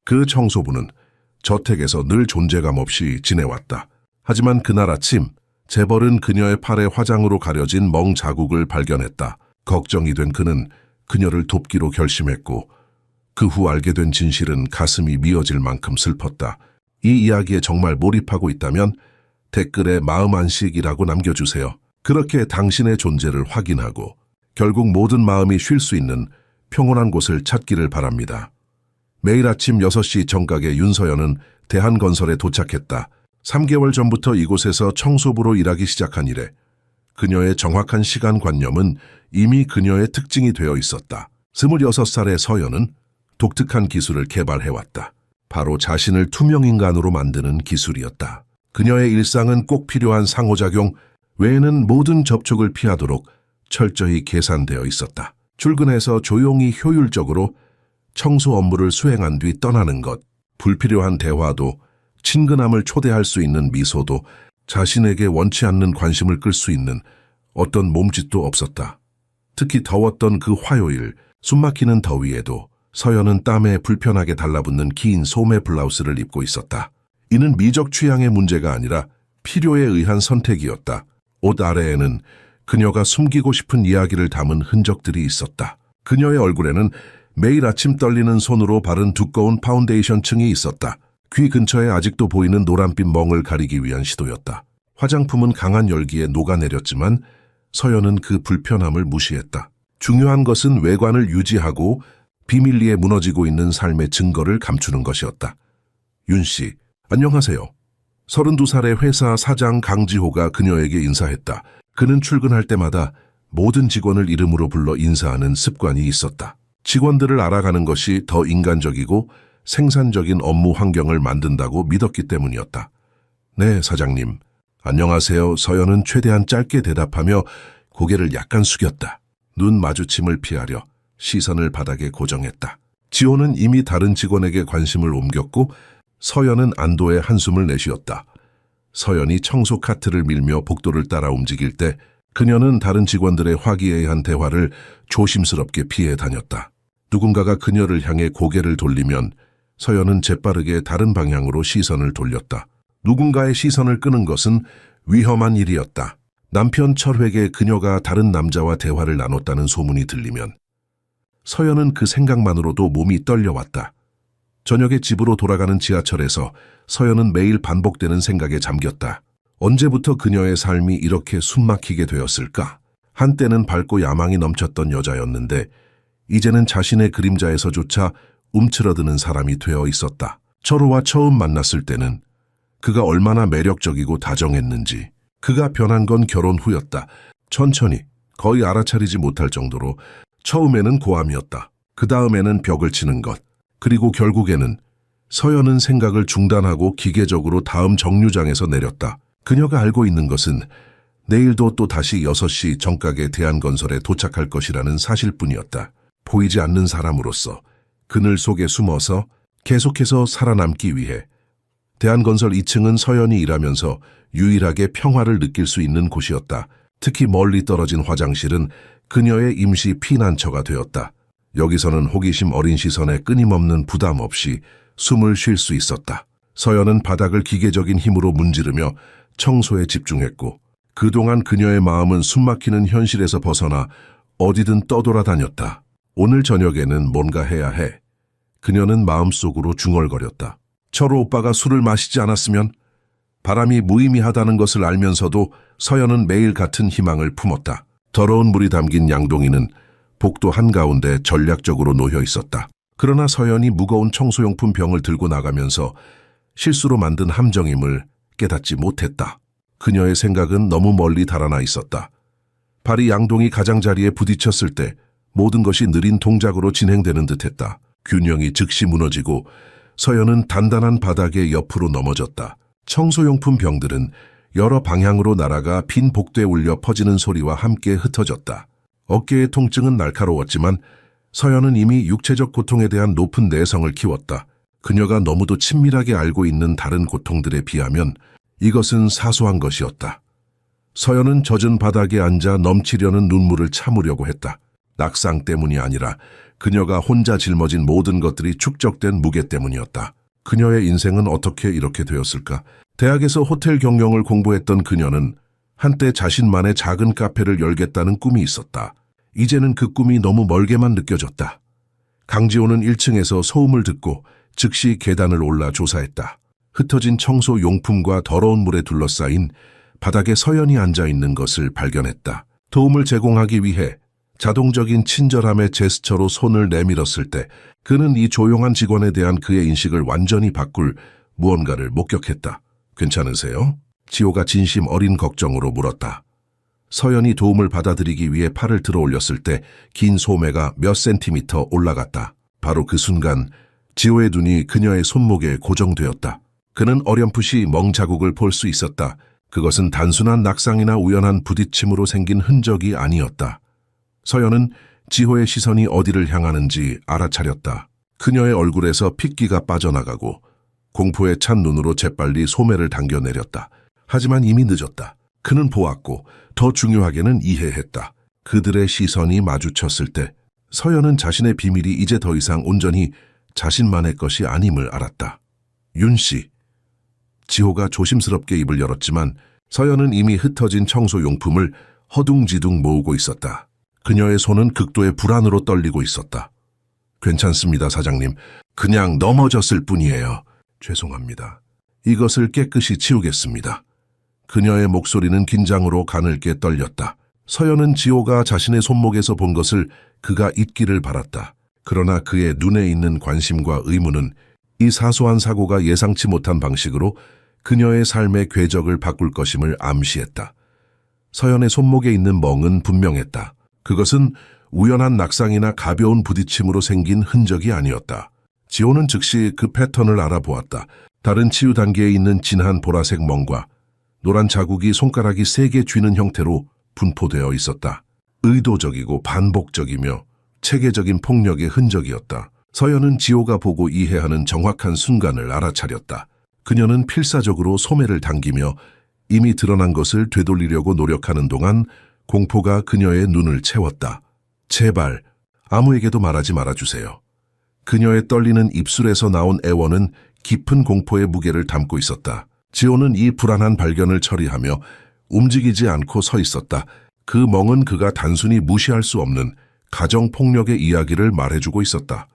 그 청소부는 저택에서 늘 존재감 없이 지내왔다. 하지만 그날 아침 재벌은 그녀의 팔에 화장으로 가려진 멍 자국을 발견했다. 걱정이 된 그는 그녀를 돕기로 결심했고 그 후 알게 된 진실은 가슴이 미어질 만큼 슬펐다. 이 이야기에 정말 몰입하고 있다면 댓글에 마음 안식이라고 남겨주세요. 그렇게 당신의 존재를 확인하고 결국 모든 마음이 쉴 수 있는 평온한 곳을 찾기를 바랍니다. 매일 아침 6시 정각에 윤서연은 대한건설에 도착했다. 3개월 전부터 이곳에서 청소부로 일하기 시작한 이래 그녀의 정확한 시간관념은 이미 그녀의 특징이 되어 있었다. 26살의 서연은 독특한 기술을 개발해왔다. 바로 자신을 투명인간으로 만드는 기술이었다. 그녀의 일상은 꼭 필요한 상호작용 외에는 모든 접촉을 피하도록 철저히 계산되어 있었다. 출근해서 조용히 효율적으로 청소 업무를 수행한 뒤 떠나는 것, 불필요한 대화도, 친근함을 초대할 수 있는 미소도, 자신에게 원치 않는 관심을 끌 수 있는 어떤 몸짓도 없었다. 특히 더웠던 그 화요일, 숨막히는 더위에도 서연은 땀에 불편하게 달라붙는 긴 소매 블라우스를 입고 있었다. 이는 미적 취향의 문제가 아니라 필요에 의한 선택이었다. 옷 아래에는 그녀가 숨기고 싶은 이야기를 담은 흔적들이 있었다. 그녀의 얼굴에는 매일 아침 떨리는 손으로 바른 두꺼운 파운데이션 층이 있었다. 귀 근처에 아직도 보이는 노란빛 멍을 가리기 위한 시도였다. 화장품은 강한 열기에 녹아내렸지만 서연은 그 불편함을 무시했다. 중요한 것은 외관을 유지하고 비밀리에 무너지고 있는 삶의 증거를 감추는 것이었다. 윤 씨, 안녕하세요. 32살의 회사 사장 강지호가 그녀에게 인사했다. 그는 출근할 때마다 모든 직원을 이름으로 불러 인사하는 습관이 있었다. 직원들을 알아가는 것이 더 인간적이고 생산적인 업무 환경을 만든다고 믿었기 때문이었다. 네, 사장님. 안녕하세요. 서연은 최대한 짧게 대답하며 고개를 약간 숙였다. 눈 마주침을 피하려 시선을 바닥에 고정했다. 지호는 이미 다른 직원에게 관심을 옮겼고 서연은 안도의 한숨을 내쉬었다. 서연이 청소 카트를 밀며 복도를 따라 움직일 때 그녀는 다른 직원들의 화기애애한 대화를 조심스럽게 피해 다녔다. 누군가가 그녀를 향해 고개를 돌리면 서연은 재빠르게 다른 방향으로 시선을 돌렸다. 누군가의 시선을 끄는 것은 위험한 일이었다. 남편 철회에게 그녀가 다른 남자와 대화를 나눴다는 소문이 들리면 서연은 그 생각만으로도 몸이 떨려왔다. 저녁에 집으로 돌아가는 지하철에서 서연은 매일 반복되는 생각에 잠겼다. 언제부터 그녀의 삶이 이렇게 숨막히게 되었을까? 한때는 밝고 야망이 넘쳤던 여자였는데 이제는 자신의 그림자에서조차 움츠러드는 사람이 되어 있었다. 철호와 처음 만났을 때는 그가 얼마나 매력적이고 다정했는지, 그가 변한 건 결혼 후였다. 천천히, 거의 알아차리지 못할 정도로 처음에는 고함이었다. 그 다음에는 벽을 치는 것, 그리고 결국에는 서연은 생각을 중단하고 기계적으로 다음 정류장에서 내렸다. 그녀가 알고 있는 것은 내일도 또 다시 6시 정각에 대한건설에 도착할 것이라는 사실뿐이었다. 보이지 않는 사람으로서 그늘 속에 숨어서 계속해서 살아남기 위해 대한건설 2층은 서연이 일하면서 유일하게 평화를 느낄 수 있는 곳이었다. 특히 멀리 떨어진 화장실은 그녀의 임시 피난처가 되었다. 여기서는 호기심 어린 시선에 끊임없는 부담 없이 숨을 쉴 수 있었다. 서연은 바닥을 기계적인 힘으로 문지르며 청소에 집중했고 그동안 그녀의 마음은 숨막히는 현실에서 벗어나 어디든 떠돌아다녔다. 오늘 저녁에는 뭔가 해야 해. 그녀는 마음속으로 중얼거렸다. 철호 오빠가 술을 마시지 않았으면 바람이 무의미하다는 것을 알면서도 서연은 매일 같은 희망을 품었다. 더러운 물이 담긴 양동이는 복도 한가운데 전략적으로 놓여 있었다. 그러나 서연이 무거운 청소용품 병을 들고 나가면서 실수로 만든 함정임을 깨닫지 못했다. 그녀의 생각은 너무 멀리 달아나 있었다. 발이 양동이 가장자리에 부딪혔을 때 모든 것이 느린 동작으로 진행되는 듯했다. 균형이 즉시 무너지고 서연은 단단한 바닥에 옆으로 넘어졌다. 청소용품 병들은 여러 방향으로 날아가 빈 복도에 울려 퍼지는 소리와 함께 흩어졌다. 어깨의 통증은 날카로웠지만 서연은 이미 육체적 고통에 대한 높은 내성을 키웠다. 그녀가 너무도 친밀하게 알고 있는 다른 고통들에 비하면 이것은 사소한 것이었다. 서연은 젖은 바닥에 앉아 넘치려는 눈물을 참으려고 했다. 낙상 때문이 아니라 그녀가 혼자 짊어진 모든 것들이 축적된 무게 때문이었다. 그녀의 인생은 어떻게 이렇게 되었을까? 대학에서 호텔 경영을 공부했던 그녀는 한때 자신만의 작은 카페를 열겠다는 꿈이 있었다. 이제는 그 꿈이 너무 멀게만 느껴졌다. 강지호는 1층에서 소음을 듣고 즉시 계단을 올라 조사했다. 흩어진 청소 용품과 더러운 물에 둘러싸인 바닥에 서연이 앉아있는 것을 발견했다. 도움을 제공하기 위해 자동적인 친절함의 제스처로 손을 내밀었을 때 그는 이 조용한 직원에 대한 그의 인식을 완전히 바꿀 무언가를 목격했다. 괜찮으세요? 지호가 진심 어린 걱정으로 물었다. 서연이 도움을 받아들이기 위해 팔을 들어 올렸을 때 긴 소매가 몇 센티미터 올라갔다. 바로 그 순간 지호의 눈이 그녀의 손목에 고정되었다. 그는 어렴풋이 멍 자국을 볼 수 있었다. 그것은 단순한 낙상이나 우연한 부딪힘으로 생긴 흔적이 아니었다. 서연은 지호의 시선이 어디를 향하는지 알아차렸다. 그녀의 얼굴에서 핏기가 빠져나가고 공포에 찬 눈으로 재빨리 소매를 당겨내렸다. 하지만 이미 늦었다. 그는 보았고 더 중요하게는 이해했다. 그들의 시선이 마주쳤을 때 서연은 자신의 비밀이 이제 더 이상 온전히 자신만의 것이 아님을 알았다. 윤 씨. 지호가 조심스럽게 입을 열었지만 서연은 이미 흩어진 청소용품을 허둥지둥 모으고 있었다. 그녀의 손은 극도의 불안으로 떨리고 있었다. 괜찮습니다, 사장님. 그냥 넘어졌을 뿐이에요. 죄송합니다. 이것을 깨끗이 치우겠습니다. 그녀의 목소리는 긴장으로 가늘게 떨렸다. 서연은 지호가 자신의 손목에서 본 것을 그가 잊기를 바랐다. 그러나 그의 눈에 있는 관심과 의문은 이 사소한 사고가 예상치 못한 방식으로 그녀의 삶의 궤적을 바꿀 것임을 암시했다. 서연의 손목에 있는 멍은 분명했다. 그것은 우연한 낙상이나 가벼운 부딪힘으로 생긴 흔적이 아니었다. 지호는 즉시 그 패턴을 알아보았다. 다른 치유 단계에 있는 진한 보라색 멍과 노란 자국이 손가락이 세게 쥐는 형태로 분포되어 있었다. 의도적이고 반복적이며 체계적인 폭력의 흔적이었다. 서연은 지호가 보고 이해하는 정확한 순간을 알아차렸다. 그녀는 필사적으로 소매를 당기며 이미 드러난 것을 되돌리려고 노력하는 동안 공포가 그녀의 눈을 채웠다. 제발 아무에게도 말하지 말아주세요. 그녀의 떨리는 입술에서 나온 애원은 깊은 공포의 무게를 담고 있었다. 지호는 이 불안한 발견을 처리하며 움직이지 않고 서 있었다. 그 멍은 그가 단순히 무시할 수 없는 가정폭력의 이야기를 말해주고 있었다.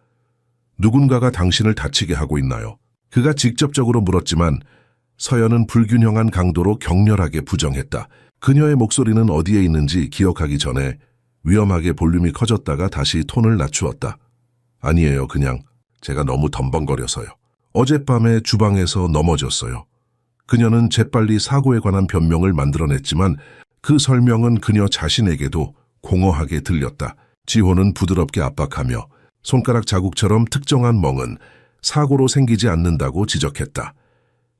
누군가가 당신을 다치게 하고 있나요? 그가 직접적으로 물었지만 서연은 불균형한 강도로 격렬하게 부정했다. 그녀의 목소리는 어디에 있는지 기억하기 전에 위험하게 볼륨이 커졌다가 다시 톤을 낮추었다. 아니에요. 그냥 제가 너무 덤벙거려서요. 어젯밤에 주방에서 넘어졌어요. 그녀는 재빨리 사고에 관한 변명을 만들어냈지만 그 설명은 그녀 자신에게도 공허하게 들렸다. 지호는 부드럽게 압박하며 손가락 자국처럼 특정한 멍은 사고로 생기지 않는다고 지적했다.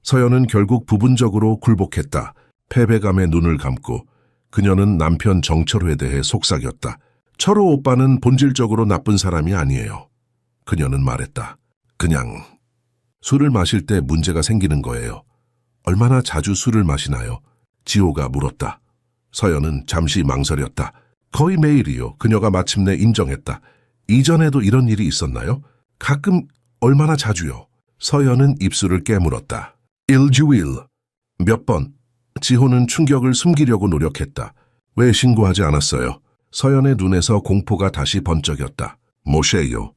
서연은 결국 부분적으로 굴복했다. 패배감에 눈을 감고 그녀는 남편 정철호에 대해 속삭였다. 철호 오빠는 본질적으로 나쁜 사람이 아니에요. 그녀는 말했다. 그냥 술을 마실 때 문제가 생기는 거예요. 얼마나 자주 술을 마시나요? 지호가 물었다. 서연은 잠시 망설였다. 거의 매일이요. 그녀가 마침내 인정했다. 이전에도 이런 일이 있었나요? 가끔. 얼마나 자주요? 서연은 입술을 깨물었다. 일주일. 몇 번? 지호는 충격을 숨기려고 노력했다. 왜 신고하지 않았어요? 서연의 눈에서 공포가 다시 번쩍였다. 모셰요.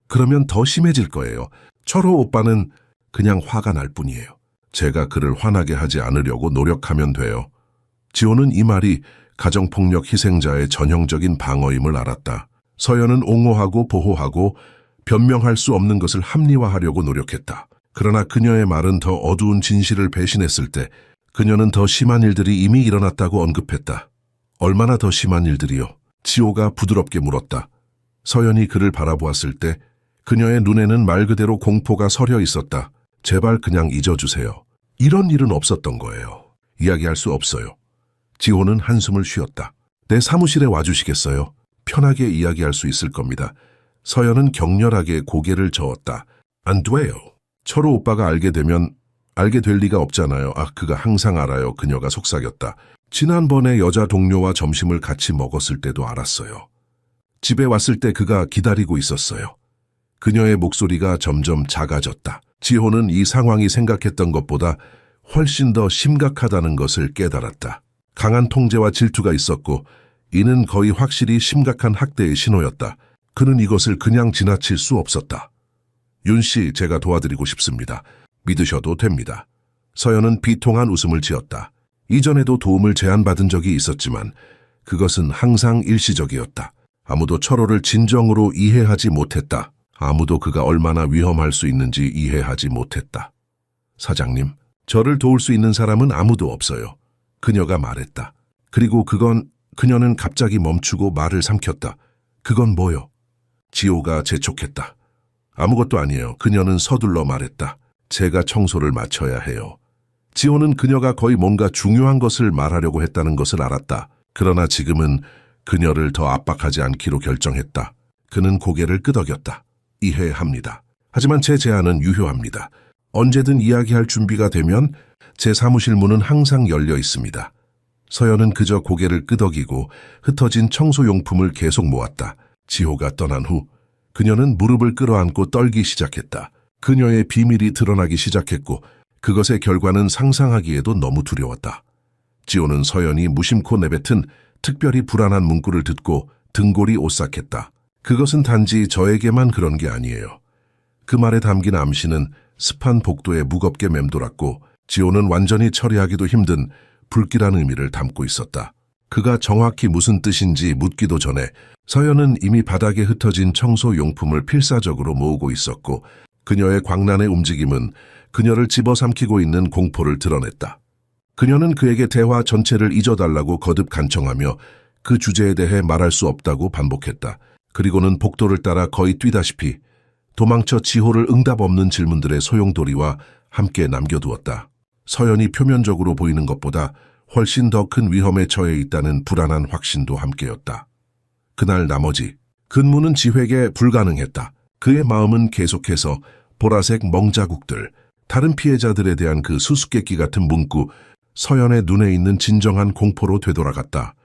그러면 더 심해질 거예요. 철호 오빠는 그냥 화가 날 뿐이에요. 제가 그를 화나게 하지 않으려고 노력하면 돼요. 지호는 이 말이 가정폭력 희생자의 전형적인 방어임을 알았다. 서연은 옹호하고 보호하고 변명할 수 없는 것을 합리화하려고 노력했다. 그러나 그녀의 말은 더 어두운 진실을 배신했을 때 그녀는 더 심한 일들이 이미 일어났다고 언급했다. 얼마나 더 심한 일들이요? 지호가 부드럽게 물었다. 서연이 그를 바라보았을 때 그녀의 눈에는 말 그대로 공포가 서려 있었다. 제발 그냥 잊어주세요. 이런 일은 없었던 거예요. 이야기할 수 없어요. 지호는 한숨을 쉬었다. 내 사무실에 와주시겠어요? 편하게 이야기할 수 있을 겁니다. 서연은 격렬하게 고개를 저었다. 안 돼요. 철호 오빠가 알게 되면 알게 될 리가 없잖아요. 아, 그가 항상 알아요. 그녀가 속삭였다. 지난번에 여자 동료와 점심을 같이 먹었을 때도 알았어요. 집에 왔을 때 그가 기다리고 있었어요. 그녀의 목소리가 점점 작아졌다. 지호는 이 상황이 생각했던 것보다 훨씬 더 심각하다는 것을 깨달았다. 강한 통제와 질투가 있었고 이는 거의 확실히 심각한 학대의 신호였다. 그는 이것을 그냥 지나칠 수 없었다. 윤 씨, 제가 도와드리고 싶습니다. 믿으셔도 됩니다. 서연은 비통한 웃음을 지었다. 이전에도 도움을 제안받은 적이 있었지만 그것은 항상 일시적이었다. 아무도 철호를 진정으로 이해하지 못했다. 아무도 그가 얼마나 위험할 수 있는지 이해하지 못했다. 사장님, 저를 도울 수 있는 사람은 아무도 없어요. 그녀가 말했다. 그리고 그녀는 갑자기 멈추고 말을 삼켰다. 그건 뭐요? 지호가 재촉했다. 아무것도 아니에요. 그녀는 서둘러 말했다. 제가 청소를 마쳐야 해요. 지호는 그녀가 거의 뭔가 중요한 것을 말하려고 했다는 것을 알았다. 그러나 지금은 그녀를 더 압박하지 않기로 결정했다. 그는 고개를 끄덕였다. 이해합니다. 하지만 제 제안은 유효합니다. 언제든 이야기할 준비가 되면 제 사무실 문은 항상 열려 있습니다. 서연은 그저 고개를 끄덕이고 흩어진 청소용품을 계속 모았다. 지호가 떠난 후 그녀는 무릎을 끌어안고 떨기 시작했다. 그녀의 비밀이 드러나기 시작했고 그것의 결과는 상상하기에도 너무 두려웠다. 지호는 서연이 무심코 내뱉은 특별히 불안한 문구를 듣고 등골이 오싹했다. 그것은 단지 저에게만 그런 게 아니에요. 그 말에 담긴 암시는 습한 복도에 무겁게 맴돌았고 지호는 완전히 처리하기도 힘든 불길한 의미를 담고 있었다. 그가 정확히 무슨 뜻인지 묻기도 전에 서연은 이미 바닥에 흩어진 청소용품을 필사적으로 모으고 있었고 그녀의 광란의 움직임은 그녀를 집어삼키고 있는 공포를 드러냈다. 그녀는 그에게 대화 전체를 잊어달라고 거듭 간청하며 그 주제에 대해 말할 수 없다고 반복했다. 그리고는 복도를 따라 거의 뛰다시피 도망쳐 지호를 응답 없는 질문들의 소용돌이와 함께 남겨두었다. 서연이 표면적으로 보이는 것보다 훨씬 더 큰 위험에 처해 있다는 불안한 확신도 함께였다. 그날 나머지 근무는 지회에게 불가능했다. 그의 마음은 계속해서 보라색 멍자국들, 다른 피해자들에 대한 그 수수께끼 같은 문구, 서연의 눈에 있는 진정한 공포로 되돌아갔다.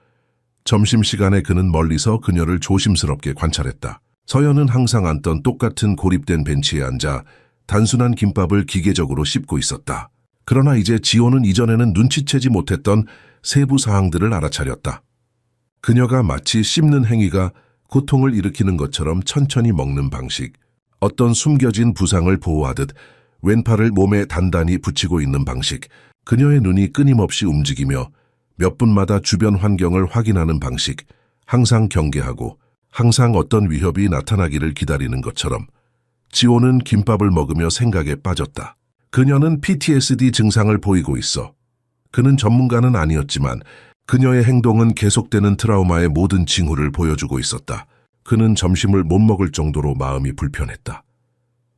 점심시간에 그는 멀리서 그녀를 조심스럽게 관찰했다. 서연은 항상 앉던 똑같은 고립된 벤치에 앉아 단순한 김밥을 기계적으로 씹고 있었다. 그러나 이제 지호는 이전에는 눈치채지 못했던 세부 사항들을 알아차렸다. 그녀가 마치 씹는 행위가 고통을 일으키는 것처럼 천천히 먹는 방식, 어떤 숨겨진 부상을 보호하듯 왼팔을 몸에 단단히 붙이고 있는 방식, 그녀의 눈이 끊임없이 움직이며 몇 분마다 주변 환경을 확인하는 방식, 항상 경계하고 항상 어떤 위협이 나타나기를 기다리는 것처럼. 지호는 김밥을 먹으며 생각에 빠졌다. 그녀는 PTSD 증상을 보이고 있어. 그는 전문가는 아니었지만 그녀의 행동은 계속되는 트라우마의 모든 징후를 보여주고 있었다. 그는 점심을 못 먹을 정도로 마음이 불편했다.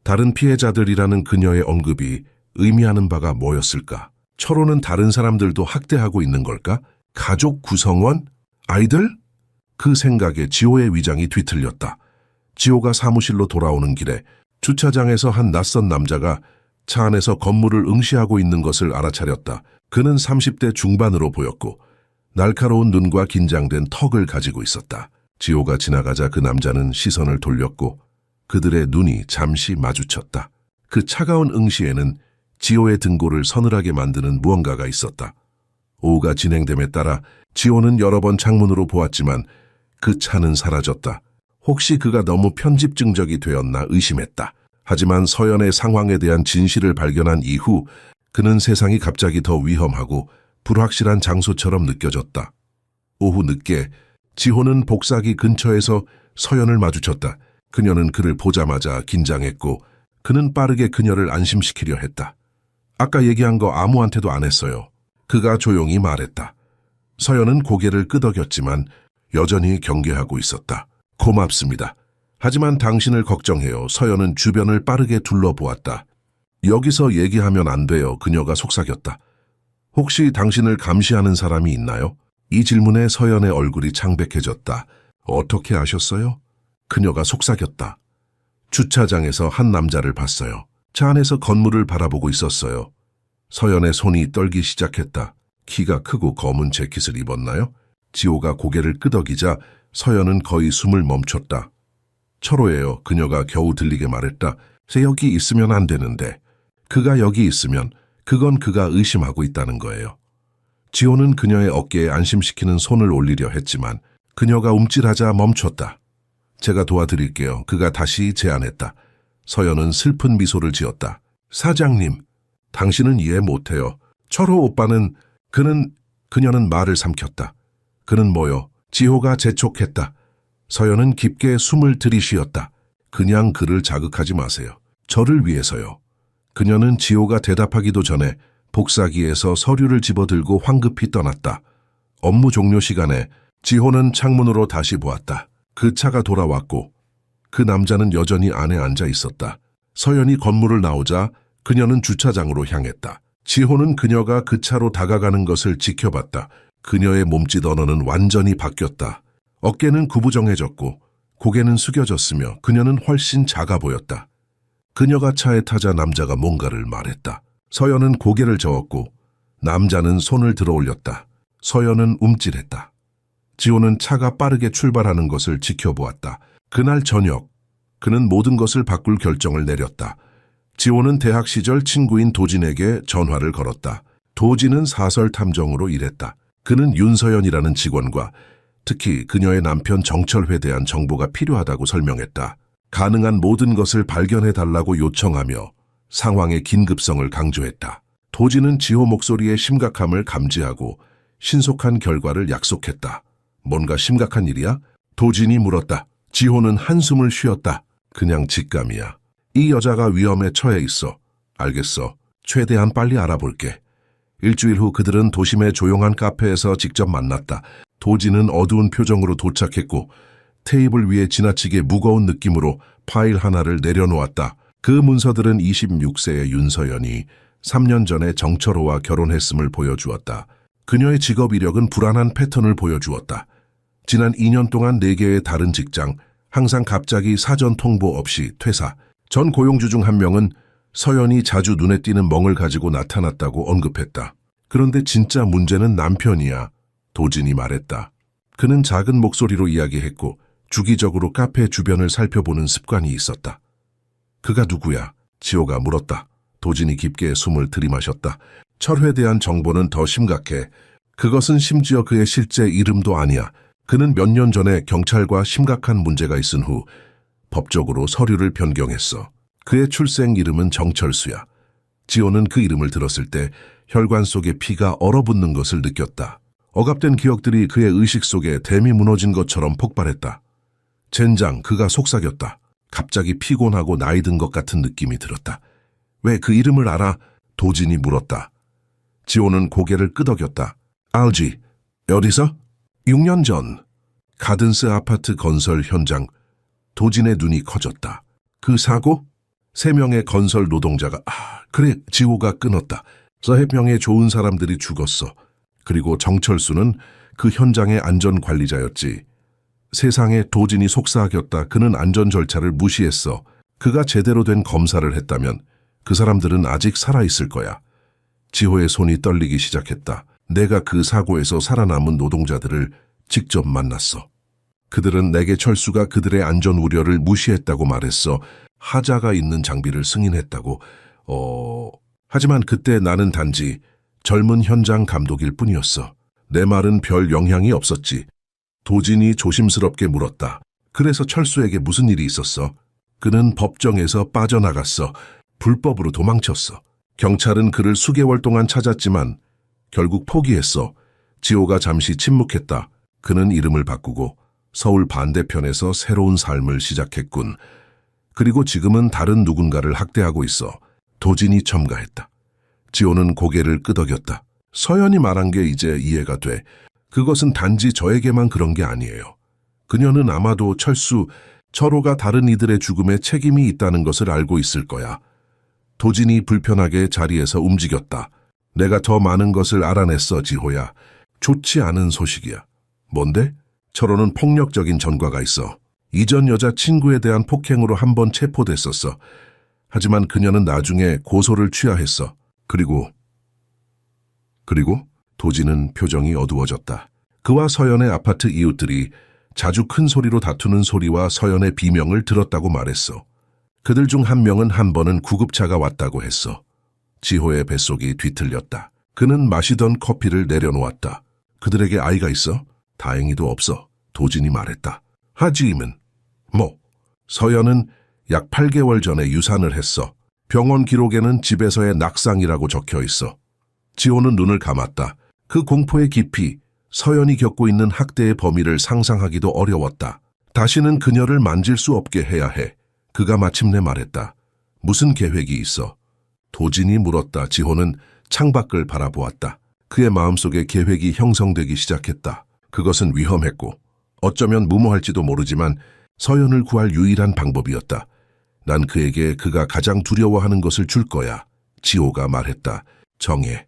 다른 피해자들이라는 그녀의 언급이 의미하는 바가 뭐였을까? 철호는 다른 사람들도 학대하고 있는 걸까? 가족 구성원? 아이들? 그 생각에 지호의 위장이 뒤틀렸다. 지호가 사무실로 돌아오는 길에 주차장에서 한 낯선 남자가 차 안에서 건물을 응시하고 있는 것을 알아차렸다. 그는 30대 중반으로 보였고 날카로운 눈과 긴장된 턱을 가지고 있었다. 지호가 지나가자 그 남자는 시선을 돌렸고 그들의 눈이 잠시 마주쳤다. 그 차가운 응시에는 지호의 등골을 서늘하게 만드는 무언가가 있었다. 오후가 진행됨에 따라 지호는 여러 번 창문으로 보았지만 그 차는 사라졌다. 혹시 그가 너무 편집증적이 되었나 의심했다. 하지만 서연의 상황에 대한 진실을 발견한 이후 그는 세상이 갑자기 더 위험하고 불확실한 장소처럼 느껴졌다. 오후 늦게 지호는 복사기 근처에서 서연을 마주쳤다. 그녀는 그를 보자마자 긴장했고 그는 빠르게 그녀를 안심시키려 했다. 아까 얘기한 거 아무한테도 안 했어요. 그가 조용히 말했다. 서연은 고개를 끄덕였지만 여전히 경계하고 있었다. 고맙습니다. 하지만 당신을 걱정해요. 서연은 주변을 빠르게 둘러보았다. 여기서 얘기하면 안 돼요. 그녀가 속삭였다. 혹시 당신을 감시하는 사람이 있나요? 이 질문에 서연의 얼굴이 창백해졌다. 어떻게 아셨어요? 그녀가 속삭였다. 주차장에서 한 남자를 봤어요. 차 안에서 건물을 바라보고 있었어요. 서연의 손이 떨기 시작했다. 키가 크고 검은 재킷을 입었나요? 지호가 고개를 끄덕이자 서연은 거의 숨을 멈췄다. 철호예요. 그녀가 겨우 들리게 말했다. 새 여기 있으면 안 되는데. 그가 여기 있으면 그건 그가 의심하고 있다는 거예요. 지호는 그녀의 어깨에 안심시키는 손을 올리려 했지만 그녀가 움찔하자 멈췄다. 제가 도와드릴게요. 그가 다시 제안했다. 서연은 슬픈 미소를 지었다. 사장님, 당신은 이해 못해요. 철호 오빠는 그녀는 말을 삼켰다. 그는 뭐요? 지호가 재촉했다. 서연은 깊게 숨을 들이쉬었다. 그냥 그를 자극하지 마세요. 저를 위해서요. 그녀는 지호가 대답하기도 전에 복사기에서 서류를 집어들고 황급히 떠났다. 업무 종료 시간에 지호는 창문으로 다시 보았다. 그 차가 돌아왔고 그 남자는 여전히 안에 앉아 있었다. 서연이 건물을 나오자 그녀는 주차장으로 향했다. 지호는 그녀가 그 차로 다가가는 것을 지켜봤다. 그녀의 몸짓 언어는 완전히 바뀌었다. 어깨는 구부정해졌고 고개는 숙여졌으며 그녀는 훨씬 작아 보였다. 그녀가 차에 타자 남자가 뭔가를 말했다. 서연은 고개를 저었고 남자는 손을 들어 올렸다. 서연은 움찔했다. 지호는 차가 빠르게 출발하는 것을 지켜보았다. 그날 저녁 그는 모든 것을 바꿀 결정을 내렸다. 지호는 대학 시절 친구인 도진에게 전화를 걸었다. 도진은 사설 탐정으로 일했다. 그는 윤서연이라는 직원과 특히 그녀의 남편 정철회에 대한 정보가 필요하다고 설명했다. 가능한 모든 것을 발견해달라고 요청하며 상황의 긴급성을 강조했다. 도진은 지호 목소리의 심각함을 감지하고 신속한 결과를 약속했다. 뭔가 심각한 일이야? 도진이 물었다. 지호는 한숨을 쉬었다. 그냥 직감이야. 이 여자가 위험에 처해 있어. 알겠어. 최대한 빨리 알아볼게. 일주일 후 그들은 도심의 조용한 카페에서 직접 만났다. 도진은 어두운 표정으로 도착했고 테이블 위에 지나치게 무거운 느낌으로 파일 하나를 내려놓았다. 그 문서들은 26세의 윤서연이 3년 전에 정철호와 결혼했음을 보여주었다. 그녀의 직업 이력은 불안한 패턴을 보여주었다. 지난 2년 동안 4개의 다른 직장, 항상 갑자기 사전 통보 없이 퇴사. 전 고용주 중 한 명은 서연이 자주 눈에 띄는 멍을 가지고 나타났다고 언급했다. 그런데 진짜 문제는 남편이야. 도진이 말했다. 그는 작은 목소리로 이야기했고 주기적으로 카페 주변을 살펴보는 습관이 있었다. 그가 누구야? 지호가 물었다. 도진이 깊게 숨을 들이마셨다. 철회에 대한 정보는 더 심각해. 그것은 심지어 그의 실제 이름도 아니야. 그는 몇 년 전에 경찰과 심각한 문제가 있은 후 법적으로 서류를 변경했어. 그의 출생 이름은 정철수야. 지호는 그 이름을 들었을 때 혈관 속에 피가 얼어붙는 것을 느꼈다. 억압된 기억들이 그의 의식 속에 댐이 무너진 것처럼 폭발했다. 젠장, 그가 속삭였다. 갑자기 피곤하고 나이 든 것 같은 느낌이 들었다. 왜 그 이름을 알아? 도진이 물었다. 지호는 고개를 끄덕였다. 알지. 어디서? 6년 전. 가든스 아파트 건설 현장. 도진의 눈이 커졌다. 그 사고? 3명의 건설 노동자가 그래. 지호가 끊었다. 3명의 좋은 사람들이 죽었어. 그리고 정철수는 그 현장의 안전관리자였지. 세상에. 도진이 속삭였다. 그는 안전 절차를 무시했어. 그가 제대로 된 검사를 했다면 그 사람들은 아직 살아있을 거야. 지호의 손이 떨리기 시작했다. 내가 그 사고에서 살아남은 노동자들을 직접 만났어. 그들은 내게 철수가 그들의 안전 우려를 무시했다고 말했어. 하자가 있는 장비를 승인했다고. 하지만 그때 나는 단지 젊은 현장 감독일 뿐이었어. 내 말은 별 영향이 없었지. 도진이 조심스럽게 물었다. 그래서 철수에게 무슨 일이 있었어? 그는 법정에서 빠져나갔어. 불법으로 도망쳤어. 경찰은 그를 수개월 동안 찾았지만 결국 포기했어. 지호가 잠시 침묵했다. 그는 이름을 바꾸고 서울 반대편에서 새로운 삶을 시작했군. 그리고 지금은 다른 누군가를 학대하고 있어. 도진이 첨가했다. 지호는 고개를 끄덕였다. 서연이 말한 게 이제 이해가 돼. 그것은 단지 저에게만 그런 게 아니에요. 그녀는 아마도 철호가 다른 이들의 죽음에 책임이 있다는 것을 알고 있을 거야. 도진이 불편하게 자리에서 움직였다. 내가 더 많은 것을 알아냈어, 지호야. 좋지 않은 소식이야. 뭔데? 철호는 폭력적인 전과가 있어. 이전 여자친구에 대한 폭행으로 한 번 체포됐었어. 하지만 그녀는 나중에 고소를 취하했어. 그리고 도진은 표정이 어두워졌다. 그와 서연의 아파트 이웃들이 자주 큰 소리로 다투는 소리와 서연의 비명을 들었다고 말했어. 그들 중 한 명은 한 번은 구급차가 왔다고 했어. 지호의 뱃속이 뒤틀렸다. 그는 마시던 커피를 내려놓았다. 그들에게 아이가 있어? 다행히도 없어. 도진이 말했다. 하지임은? 뭐? 서연은 약 8개월 전에 유산을 했어. 병원 기록에는 집에서의 낙상이라고 적혀 있어. 지호는 눈을 감았다. 그 공포의 깊이, 서연이 겪고 있는 학대의 범위를 상상하기도 어려웠다. 다시는 그녀를 만질 수 없게 해야 해. 그가 마침내 말했다. 무슨 계획이 있어? 도진이 물었다. 지호는 창밖을 바라보았다. 그의 마음속에 계획이 형성되기 시작했다. 그것은 위험했고 어쩌면 무모할지도 모르지만 서연을 구할 유일한 방법이었다. 난 그에게 그가 가장 두려워하는 것을 줄 거야. 지호가 말했다. 정해.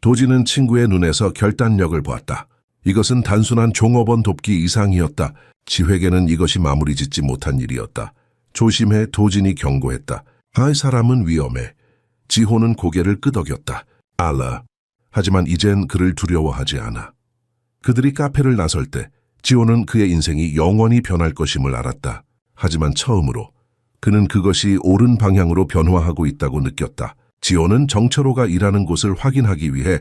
도진은 친구의 눈에서 결단력을 보았다. 이것은 단순한 종업원 돕기 이상이었다. 지회계는 이것이 마무리 짓지 못한 일이었다. 조심해. 도진이 경고했다. 할 사람은 위험해. 지호는 고개를 끄덕였다. 알아. 하지만 이젠 그를 두려워하지 않아. 그들이 카페를 나설 때 지호는 그의 인생이 영원히 변할 것임을 알았다. 하지만 처음으로 그는 그것이 옳은 방향으로 변화하고 있다고 느꼈다. 지호는 정철호가 일하는 곳을 확인하기 위해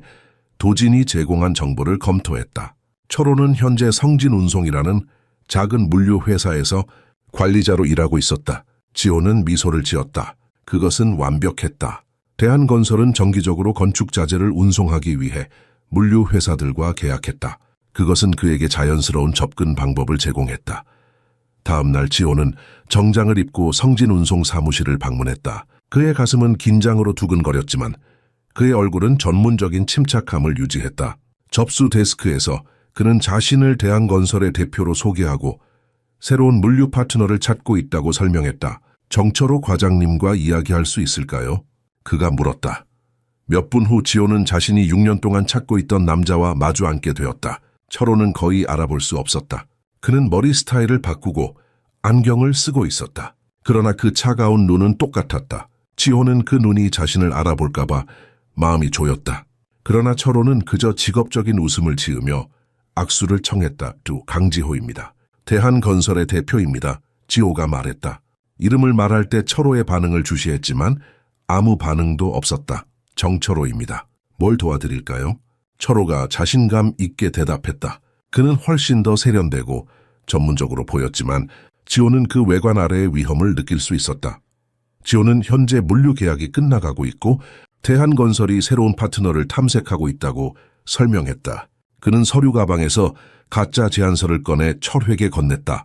도진이 제공한 정보를 검토했다. 철호는 현재 성진운송이라는 작은 물류회사에서 관리자로 일하고 있었다. 지호는 미소를 지었다. 그것은 완벽했다. 대한건설은 정기적으로 건축자재를 운송하기 위해 물류회사들과 계약했다. 그것은 그에게 자연스러운 접근 방법을 제공했다. 다음 날 지호는 정장을 입고 성진운송 사무실을 방문했다. 그의 가슴은 긴장으로 두근거렸지만 그의 얼굴은 전문적인 침착함을 유지했다. 접수 데스크에서 그는 자신을 대한건설의 대표로 소개하고 새로운 물류 파트너를 찾고 있다고 설명했다. 정철호 과장님과 이야기할 수 있을까요? 그가 물었다. 몇 분 후 지호는 자신이 6년 동안 찾고 있던 남자와 마주 앉게 되었다. 철호는 거의 알아볼 수 없었다. 그는 머리 스타일을 바꾸고 안경을 쓰고 있었다. 그러나 그 차가운 눈은 똑같았다. 지호는 그 눈이 자신을 알아볼까봐 마음이 조였다. 그러나 철호는 그저 직업적인 웃음을 지으며 악수를 청했다. 강지호입니다. 대한건설의 대표입니다. 지호가 말했다. 이름을 말할 때 철호의 반응을 주시했지만 아무 반응도 없었다. 정철호입니다. 뭘 도와드릴까요? 철호가 자신감 있게 대답했다. 그는 훨씬 더 세련되고 전문적으로 보였지만 지호는 그 외관 아래의 위험을 느낄 수 있었다. 지호는 현재 물류 계약이 끝나가고 있고 대한건설이 새로운 파트너를 탐색하고 있다고 설명했다. 그는 서류 가방에서 가짜 제안서를 꺼내 철회에게 건넸다.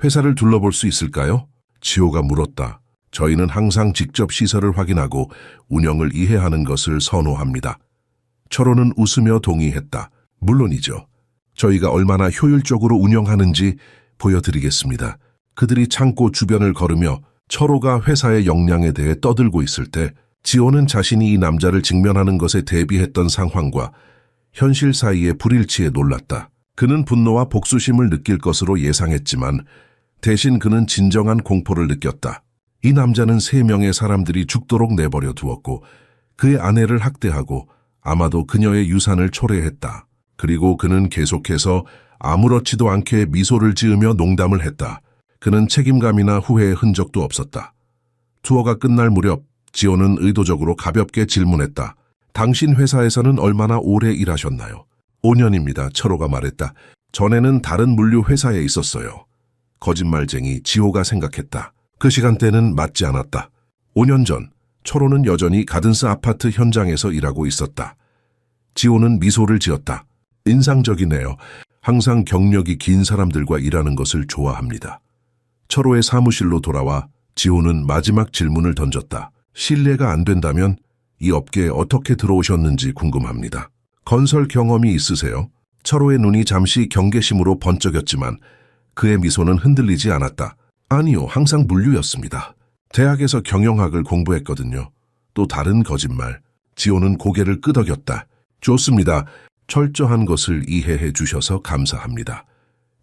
회사를 둘러볼 수 있을까요? 지호가 물었다. 저희는 항상 직접 시설을 확인하고 운영을 이해하는 것을 선호합니다. 철호는 웃으며 동의했다. 물론이죠. 저희가 얼마나 효율적으로 운영하는지 보여드리겠습니다. 그들이 창고 주변을 걸으며 철호가 회사의 역량에 대해 떠들고 있을 때 지호는 자신이 이 남자를 직면하는 것에 대비했던 상황과 현실 사이의 불일치에 놀랐다. 그는 분노와 복수심을 느낄 것으로 예상했지만 대신 그는 진정한 공포를 느꼈다. 이 남자는 3명의 사람들이 죽도록 내버려 두었고 그의 아내를 학대하고 아마도 그녀의 유산을 초래했다. 그리고 그는 계속해서 아무렇지도 않게 미소를 지으며 농담을 했다. 그는 책임감이나 후회의 흔적도 없었다. 투어가 끝날 무렵 지호는 의도적으로 가볍게 질문했다. 당신 회사에서는 얼마나 오래 일하셨나요? 5년입니다. 철호가 말했다. 전에는 다른 물류 회사에 있었어요. 거짓말쟁이 지호가 생각했다. 그 시간대는 맞지 않았다. 5년 전 철호는 여전히 가든스 아파트 현장에서 일하고 있었다. 지호는 미소를 지었다. 인상적이네요. 항상 경력이 긴 사람들과 일하는 것을 좋아합니다. 철호의 사무실로 돌아와 지호는 마지막 질문을 던졌다. 실례가 안 된다면 이 업계에 어떻게 들어오셨는지 궁금합니다. 건설 경험이 있으세요? 철호의 눈이 잠시 경계심으로 번쩍였지만 그의 미소는 흔들리지 않았다. 아니요, 항상 물류였습니다. 대학에서 경영학을 공부했거든요. 또 다른 거짓말. 지호는 고개를 끄덕였다. 좋습니다. 철저한 것을 이해해 주셔서 감사합니다.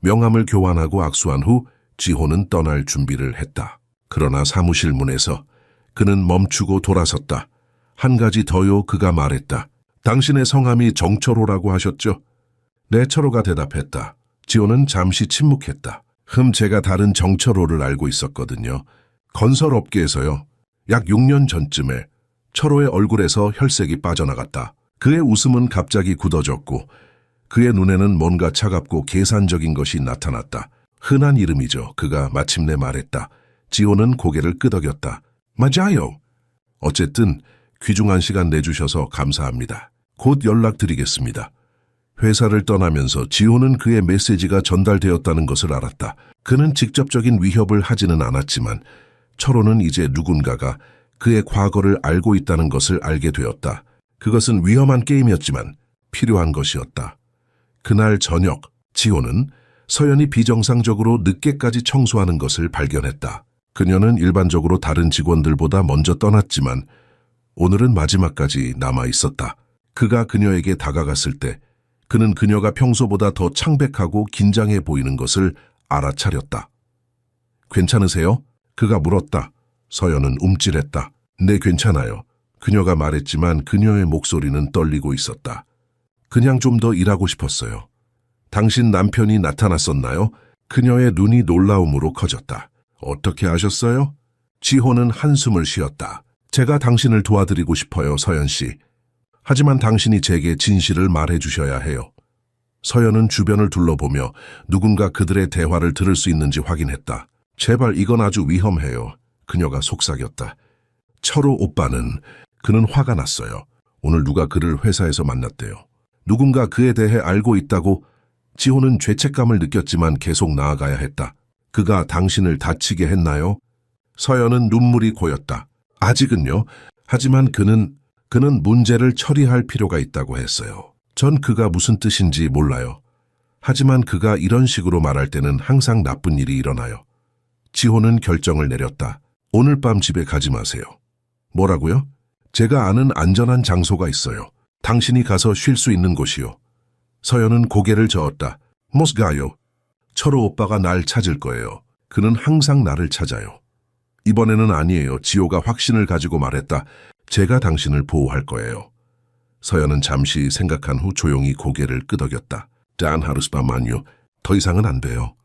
명함을 교환하고 악수한 후 지호는 떠날 준비를 했다. 그러나 사무실 문에서 그는 멈추고 돌아섰다. 한 가지 더요. 그가 말했다. 당신의 성함이 정철호라고 하셨죠? 네, 철호가 대답했다. 지호는 잠시 침묵했다. 제가 다른 정철호를 알고 있었거든요. 건설업계에서요. 약 6년 전쯤에 철호의 얼굴에서 혈색이 빠져나갔다. 그의 웃음은 갑자기 굳어졌고 그의 눈에는 뭔가 차갑고 계산적인 것이 나타났다. 흔한 이름이죠. 그가 마침내 말했다. 지호는 고개를 끄덕였다. 맞아요. 어쨌든 귀중한 시간 내주셔서 감사합니다. 곧 연락드리겠습니다. 회사를 떠나면서 지호는 그의 메시지가 전달되었다는 것을 알았다. 그는 직접적인 위협을 하지는 않았지만 철호는 이제 누군가가 그의 과거를 알고 있다는 것을 알게 되었다. 그것은 위험한 게임이었지만 필요한 것이었다. 그날 저녁 지호는 서연이 비정상적으로 늦게까지 청소하는 것을 발견했다. 그녀는 일반적으로 다른 직원들보다 먼저 떠났지만 오늘은 마지막까지 남아 있었다. 그가 그녀에게 다가갔을 때 그는 그녀가 평소보다 더 창백하고 긴장해 보이는 것을 알아차렸다. 괜찮으세요? 그가 물었다. 서연은 움찔했다. 네, 괜찮아요. 그녀가 말했지만 그녀의 목소리는 떨리고 있었다. 그냥 좀 더 일하고 싶었어요. 당신 남편이 나타났었나요? 그녀의 눈이 놀라움으로 커졌다. 어떻게 아셨어요? 지호는 한숨을 쉬었다. 제가 당신을 도와드리고 싶어요, 서연 씨. 하지만 당신이 제게 진실을 말해 주셔야 해요. 서연은 주변을 둘러보며 누군가 그들의 대화를 들을 수 있는지 확인했다. 제발, 이건 아주 위험해요. 그녀가 속삭였다. 철호 오빠는, 그는 화가 났어요. 오늘 누가 그를 회사에서 만났대요. 누군가 그에 대해 알고 있다고. 지호는 죄책감을 느꼈지만 계속 나아가야 했다. 그가 당신을 다치게 했나요? 서연은 눈물이 고였다. 아직은요. 하지만 그는 문제를 처리할 필요가 있다고 했어요. 전 그가 무슨 뜻인지 몰라요. 하지만 그가 이런 식으로 말할 때는 항상 나쁜 일이 일어나요. 지호는 결정을 내렸다. 오늘 밤 집에 가지 마세요. 뭐라고요? 제가 아는 안전한 장소가 있어요. 당신이 가서 쉴 수 있는 곳이요. 서연은 고개를 저었다. 못 가요. 철호 오빠가 날 찾을 거예요. 그는 항상 나를 찾아요. 이번에는 아니에요. 지호가 확신을 가지고 말했다. 제가 당신을 보호할 거예요. 서연은 잠시 생각한 후 조용히 고개를 끄덕였다. 단 하루스밤만요. 더 이상은 안 돼요.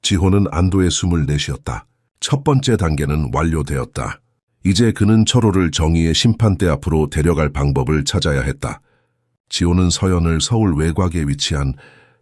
지호는 안도의 숨을 내쉬었다. 첫 번째 단계는 완료되었다. 이제 그는 철호를 정의의 심판대 앞으로 데려갈 방법을 찾아야 했다. 지호는 서연을 서울 외곽에 위치한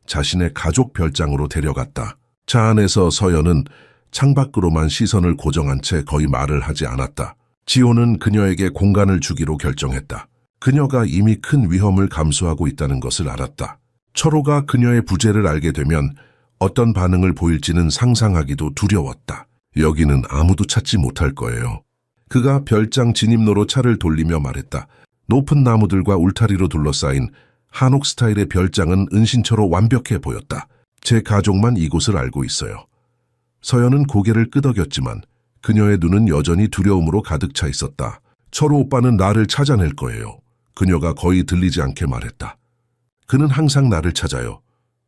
자신의 가족 별장으로 데려갔다. 차 안에서 서연은 창밖으로만 시선을 고정한 채 거의 말을 하지 않았다. 지호는 그녀에게 공간을 주기로 결정했다. 그녀가 이미 큰 위험을 감수하고 있다는 것을 알았다. 철호가 그녀의 부재를 알게 되면 어떤 반응을 보일지는 상상하기도 두려웠다. 여기는 아무도 찾지 못할 거예요. 그가 별장 진입로로 차를 돌리며 말했다. 높은 나무들과 울타리로 둘러싸인 한옥 스타일의 별장은 은신처로 완벽해 보였다. 제 가족만 이곳을 알고 있어요. 서연은 고개를 끄덕였지만 그녀의 눈은 여전히 두려움으로 가득 차 있었다. 철호 오빠는 나를 찾아낼 거예요. 그녀가 거의 들리지 않게 말했다. 그는 항상 나를 찾아요.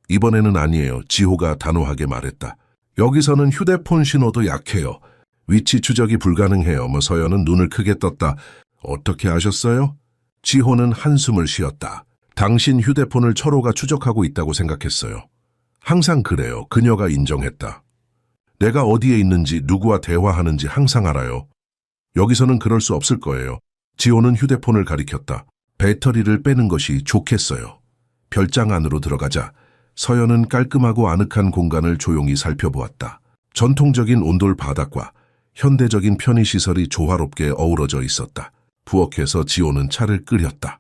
이번에는 아니에요. 지호가 단호하게 말했다. 여기서는 휴대폰 신호도 약해요. 위치 추적이 불가능해요. 서연은 눈을 크게 떴다. 어떻게 아셨어요? 지호는 한숨을 쉬었다. 당신 휴대폰을 철호가 추적하고 있다고 생각했어요. 항상 그래요. 그녀가 인정했다. 내가 어디에 있는지 누구와 대화하는지 항상 알아요. 여기서는 그럴 수 없을 거예요. 지호는 휴대폰을 가리켰다. 배터리를 빼는 것이 좋겠어요. 별장 안으로 들어가자 서연은 깔끔하고 아늑한 공간을 조용히 살펴보았다. 전통적인 온돌 바닥과 현대적인 편의시설이 조화롭게 어우러져 있었다. 부엌에서 지호는 차를 끓였다.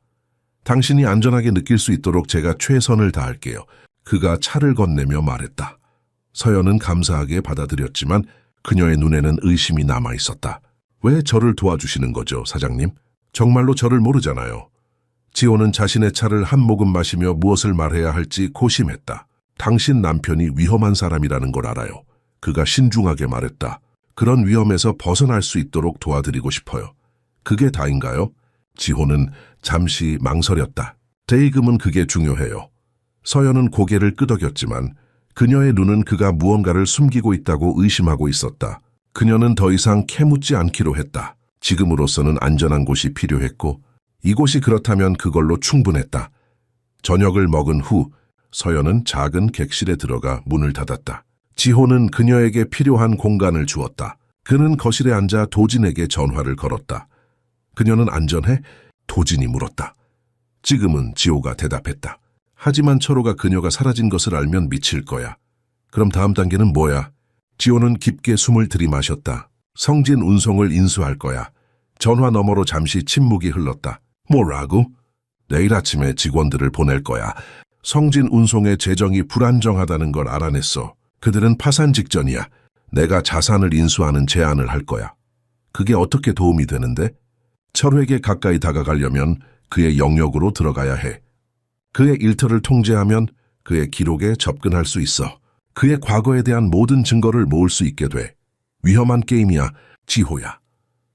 당신이 안전하게 느낄 수 있도록 제가 최선을 다할게요. 그가 차를 건네며 말했다. 서연은 감사하게 받아들였지만 그녀의 눈에는 의심이 남아 있었다. 왜 저를 도와주시는 거죠, 사장님? 정말로 저를 모르잖아요. 지호는 자신의 차를 한 모금 마시며 무엇을 말해야 할지 고심했다. 당신 남편이 위험한 사람이라는 걸 알아요. 그가 신중하게 말했다. 그런 위험에서 벗어날 수 있도록 도와드리고 싶어요. 그게 다인가요? 지호는 잠시 망설였다. 대의금은 그게 중요해요. 서연은 고개를 끄덕였지만 그녀의 눈은 그가 무언가를 숨기고 있다고 의심하고 있었다. 그녀는 더 이상 캐묻지 않기로 했다. 지금으로서는 안전한 곳이 필요했고 이곳이 그렇다면 그걸로 충분했다. 저녁을 먹은 후 서연은 작은 객실에 들어가 문을 닫았다. 지호는 그녀에게 필요한 공간을 주었다. 그는 거실에 앉아 도진에게 전화를 걸었다. 그녀는 안전해? 도진이 물었다. 지금은 지호가 대답했다. 하지만 철호가 그녀가 사라진 것을 알면 미칠 거야. 그럼 다음 단계는 뭐야? 지호는 깊게 숨을 들이마셨다. 성진 운송을 인수할 거야. 전화 너머로 잠시 침묵이 흘렀다. 뭐라고? 내일 아침에 직원들을 보낼 거야. 성진 운송의 재정이 불안정하다는 걸 알아냈어. 그들은 파산 직전이야. 내가 자산을 인수하는 제안을 할 거야. 그게 어떻게 도움이 되는데? 철호에게 가까이 다가가려면 그의 영역으로 들어가야 해. 그의 일터를 통제하면 그의 기록에 접근할 수 있어. 그의 과거에 대한 모든 증거를 모을 수 있게 돼. 위험한 게임이야, 지호야.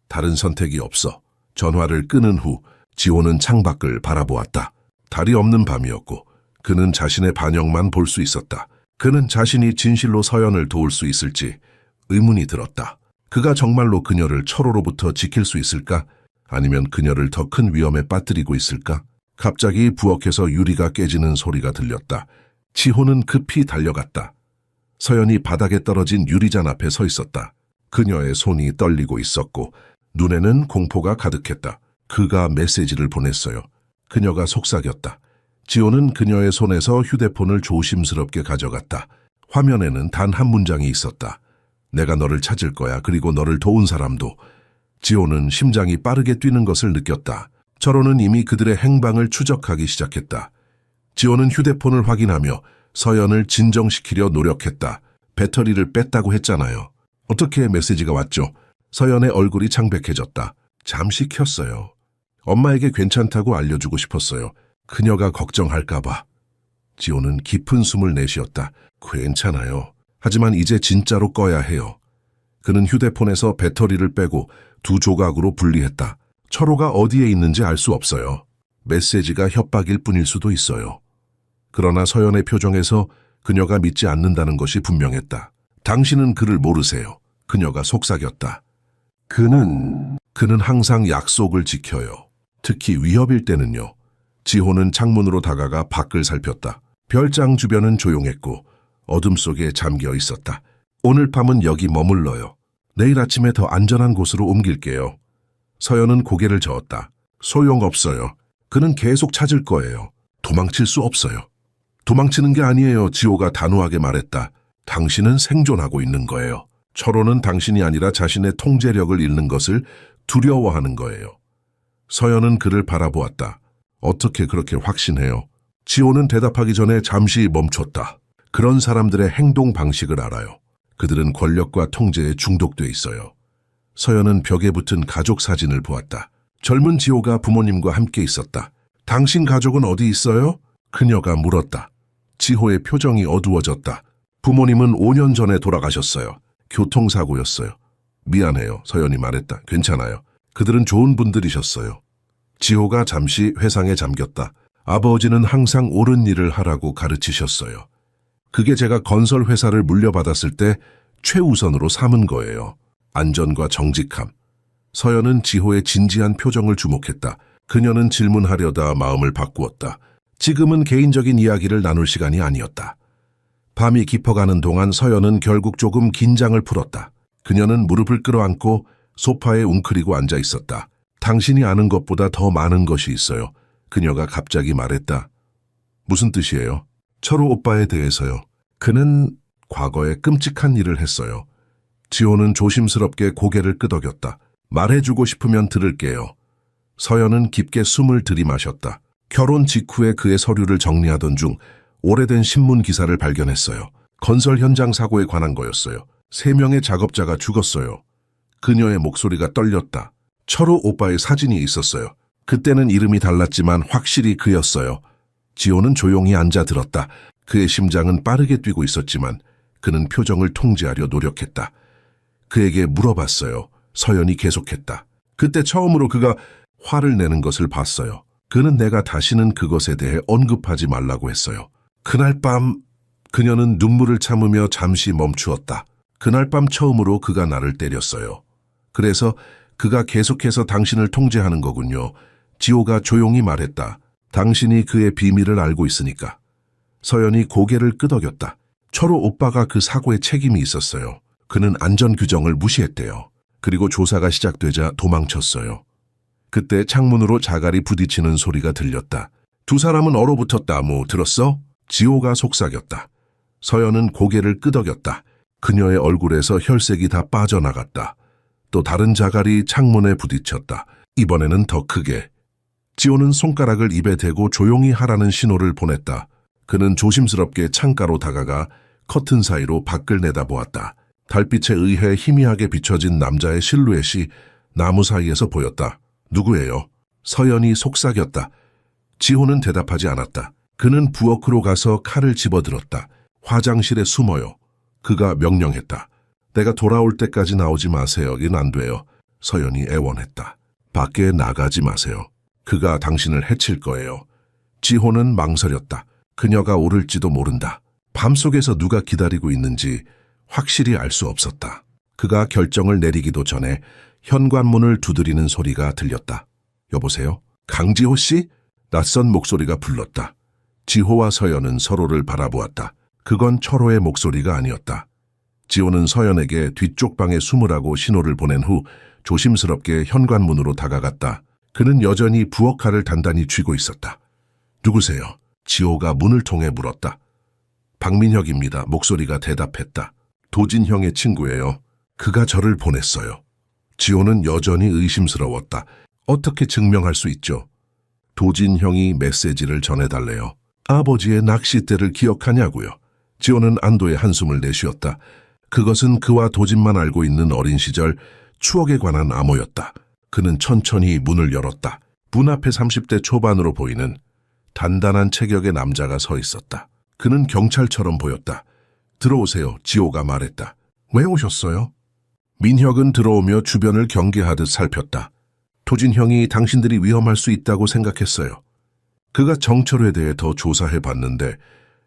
다른 선택이 없어. 전화를 끊은 후 지호는 창밖을 바라보았다. 달이 없는 밤이었고 그는 자신의 반영만 볼 수 있었다. 그는 자신이 진실로 서연을 도울 수 있을지 의문이 들었다. 그가 정말로 그녀를 철호로부터 지킬 수 있을까? 아니면 그녀를 더 큰 위험에 빠뜨리고 있을까? 갑자기 부엌에서 유리가 깨지는 소리가 들렸다. 지호는 급히 달려갔다. 서연이 바닥에 떨어진 유리잔 앞에 서 있었다. 그녀의 손이 떨리고 있었고 눈에는 공포가 가득했다. 그가 메시지를 보냈어요. 그녀가 속삭였다. 지호는 그녀의 손에서 휴대폰을 조심스럽게 가져갔다. 화면에는 단 한 문장이 있었다. 내가 너를 찾을 거야. 그리고 너를 도운 사람도. 지호는 심장이 빠르게 뛰는 것을 느꼈다. 철호는 이미 그들의 행방을 추적하기 시작했다. 지호는 휴대폰을 확인하며 서연을 진정시키려 노력했다. 배터리를 뺐다고 했잖아요. 어떻게 메시지가 왔죠? 서연의 얼굴이 창백해졌다. 잠시 켰어요. 엄마에게 괜찮다고 알려주고 싶었어요. 그녀가 걱정할까봐. 지호는 깊은 숨을 내쉬었다. 괜찮아요. 하지만 이제 진짜로 꺼야 해요. 그는 휴대폰에서 배터리를 빼고 두 조각으로 분리했다. 철호가 어디에 있는지 알 수 없어요. 메시지가 협박일 뿐일 수도 있어요. 그러나 서연의 표정에서 그녀가 믿지 않는다는 것이 분명했다. 당신은 그를 모르세요. 그녀가 속삭였다. 그는 항상 약속을 지켜요. 특히 위협일 때는요. 지호는 창문으로 다가가 밖을 살폈다. 별장 주변은 조용했고 어둠 속에 잠겨 있었다. 오늘 밤은 여기 머물러요. 내일 아침에 더 안전한 곳으로 옮길게요. 서연은 고개를 저었다. 소용없어요. 그는 계속 찾을 거예요. 도망칠 수 없어요. 도망치는 게 아니에요. 지호가 단호하게 말했다. 당신은 생존하고 있는 거예요. 철호는 당신이 아니라 자신의 통제력을 잃는 것을 두려워하는 거예요. 서연은 그를 바라보았다. 어떻게 그렇게 확신해요? 지호는 대답하기 전에 잠시 멈췄다. 그런 사람들의 행동 방식을 알아요. 그들은 권력과 통제에 중독돼 있어요. 서연은 벽에 붙은 가족 사진을 보았다. 젊은 지호가 부모님과 함께 있었다. 당신 가족은 어디 있어요? 그녀가 물었다. 지호의 표정이 어두워졌다. 부모님은 5년 전에 돌아가셨어요. 교통사고였어요. 미안해요. 서연이 말했다. 괜찮아요. 그들은 좋은 분들이셨어요. 지호가 잠시 회상에 잠겼다. 아버지는 항상 옳은 일을 하라고 가르치셨어요. 그게 제가 건설 회사를 물려받았을 때 최우선으로 삼은 거예요. 안전과 정직함. 서연은 지호의 진지한 표정을 주목했다. 그녀는 질문하려다 마음을 바꾸었다. 지금은 개인적인 이야기를 나눌 시간이 아니었다. 밤이 깊어가는 동안 서연은 결국 조금 긴장을 풀었다. 그녀는 무릎을 끌어안고 소파에 웅크리고 앉아 있었다. 당신이 아는 것보다 더 많은 것이 있어요. 그녀가 갑자기 말했다. 무슨 뜻이에요? 철호 오빠에 대해서요. 그는 과거에 끔찍한 일을 했어요. 지호는 조심스럽게 고개를 끄덕였다. 말해주고 싶으면 들을게요. 서연은 깊게 숨을 들이마셨다. 결혼 직후에 그의 서류를 정리하던 중 오래된 신문 기사를 발견했어요. 건설 현장 사고에 관한 거였어요. 3명의 작업자가 죽었어요. 그녀의 목소리가 떨렸다. 철호 오빠의 사진이 있었어요. 그때는 이름이 달랐지만 확실히 그였어요. 지호는 조용히 앉아 들었다. 그의 심장은 빠르게 뛰고 있었지만 그는 표정을 통제하려 노력했다. 그에게 물어봤어요. 서연이 계속했다. 그때 처음으로 그가 화를 내는 것을 봤어요. 그는 내가 다시는 그것에 대해 언급하지 말라고 했어요. 그날 밤 그녀는 눈물을 참으며 잠시 멈추었다. 그날 밤 처음으로 그가 나를 때렸어요. 그래서 그가 계속해서 당신을 통제하는 거군요. 지호가 조용히 말했다. 당신이 그의 비밀을 알고 있으니까. 서연이 고개를 끄덕였다. 철호 오빠가 그 사고에 책임이 있었어요. 그는 안전 규정을 무시했대요. 그리고 조사가 시작되자 도망쳤어요. 그때 창문으로 자갈이 부딪히는 소리가 들렸다. 두 사람은 얼어붙었다. 들었어? 지호가 속삭였다. 서연은 고개를 끄덕였다. 그녀의 얼굴에서 혈색이 다 빠져나갔다. 또 다른 자갈이 창문에 부딪혔다. 이번에는 더 크게. 지호는 손가락을 입에 대고 조용히 하라는 신호를 보냈다. 그는 조심스럽게 창가로 다가가 커튼 사이로 밖을 내다보았다. 달빛에 의해 희미하게 비춰진 남자의 실루엣이 나무 사이에서 보였다. 누구예요? 서연이 속삭였다. 지호는 대답하지 않았다. 그는 부엌으로 가서 칼을 집어들었다. 화장실에 숨어요. 그가 명령했다. 내가 돌아올 때까지 나오지 마세요. 이는 안 돼요. 서연이 애원했다. 밖에 나가지 마세요. 그가 당신을 해칠 거예요. 지호는 망설였다. 그녀가 오를지도 모른다. 밤속에서 누가 기다리고 있는지 확실히 알 수 없었다. 그가 결정을 내리기도 전에 현관문을 두드리는 소리가 들렸다. 여보세요? 강지호 씨? 낯선 목소리가 불렀다. 지호와 서연은 서로를 바라보았다. 그건 철호의 목소리가 아니었다. 지호는 서연에게 뒤쪽 방에 숨으라고 신호를 보낸 후 조심스럽게 현관문으로 다가갔다. 그는 여전히 부엌칼을 단단히 쥐고 있었다. 누구세요? 지호가 문을 통해 물었다. 박민혁입니다. 목소리가 대답했다. 도진형의 친구예요. 그가 저를 보냈어요. 지호는 여전히 의심스러웠다. 어떻게 증명할 수 있죠? 도진형이 메시지를 전해달래요. 아버지의 낚싯대를 기억하냐고요. 지호는 안도의 한숨을 내쉬었다. 그것은 그와 도진만 알고 있는 어린 시절 추억에 관한 암호였다. 그는 천천히 문을 열었다. 문 앞에 30대 초반으로 보이는 단단한 체격의 남자가 서 있었다. 그는 경찰처럼 보였다. 들어오세요. 지호가 말했다. 왜 오셨어요? 민혁은 들어오며 주변을 경계하듯 살폈다. 도진형이 당신들이 위험할 수 있다고 생각했어요. 그가 정철에 대해 더 조사해 봤는데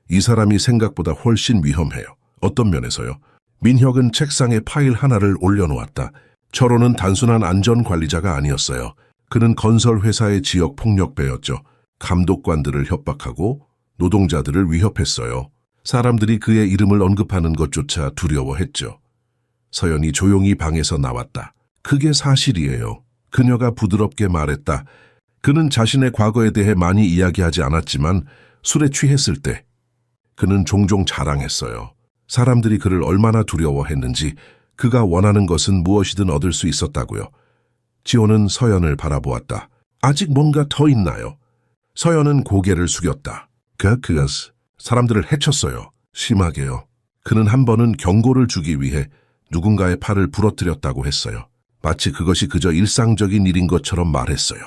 이 사람이 생각보다 훨씬 위험해요. 어떤 면에서요? 민혁은 책상에 파일 하나를 올려놓았다. 철호는 단순한 안전관리자가 아니었어요. 그는 건설회사의 지역폭력배였죠. 감독관들을 협박하고 노동자들을 위협했어요. 사람들이 그의 이름을 언급하는 것조차 두려워했죠. 서연이 조용히 방에서 나왔다. 그게 사실이에요. 그녀가 부드럽게 말했다. 그는 자신의 과거에 대해 많이 이야기하지 않았지만 술에 취했을 때 그는 종종 자랑했어요. 사람들이 그를 얼마나 두려워했는지, 그가 원하는 것은 무엇이든 얻을 수 있었다고요. 지호는 서연을 바라보았다. 아직 뭔가 더 있나요? 서연은 고개를 숙였다. 그가 사람들을 해쳤어요. 심하게요. 그는 한 번은 경고를 주기 위해 누군가의 팔을 부러뜨렸다고 했어요. 마치 그것이 그저 일상적인 일인 것처럼 말했어요.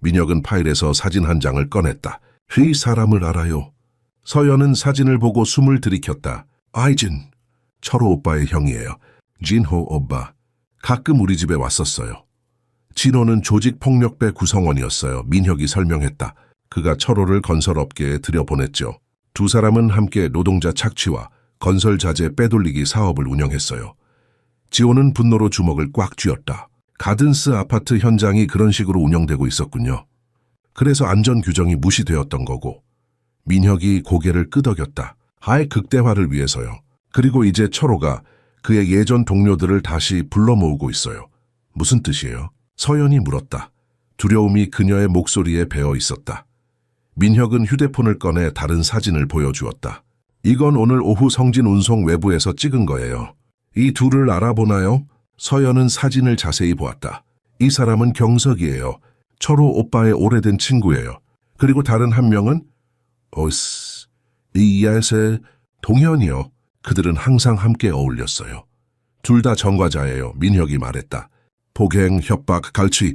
민혁은 파일에서 사진 한 장을 꺼냈다. 이 사람을 알아요. 서연은 사진을 보고 숨을 들이켰다. 아이진, 철호 오빠의 형이에요. 진호 오빠. 가끔 우리 집에 왔었어요. 진호는 조직폭력배 구성원이었어요. 민혁이 설명했다. 그가 철호를 건설업계에 들여보냈죠. 두 사람은 함께 노동자 착취와 건설자재 빼돌리기 사업을 운영했어요. 지호는 분노로 주먹을 꽉 쥐었다. 가든스 아파트 현장이 그런 식으로 운영되고 있었군요. 그래서 안전 규정이 무시되었던 거고. 민혁이 고개를 끄덕였다. 하의 극대화를 위해서요. 그리고 이제 철호가 그의 예전 동료들을 다시 불러 모으고 있어요. 무슨 뜻이에요? 서연이 물었다. 두려움이 그녀의 목소리에 배어 있었다. 민혁은 휴대폰을 꺼내 다른 사진을 보여주었다. 이건 오늘 오후 성진 운송 외부에서 찍은 거예요. 이 둘을 알아보나요? 서연은 사진을 자세히 보았다. 이 사람은 경석이에요. 철호 오빠의 오래된 친구예요. 그리고 다른 한 명은 이야세 동현이요. 그들은 항상 함께 어울렸어요. 둘 다 전과자예요. 민혁이 말했다. 폭행, 협박, 갈취.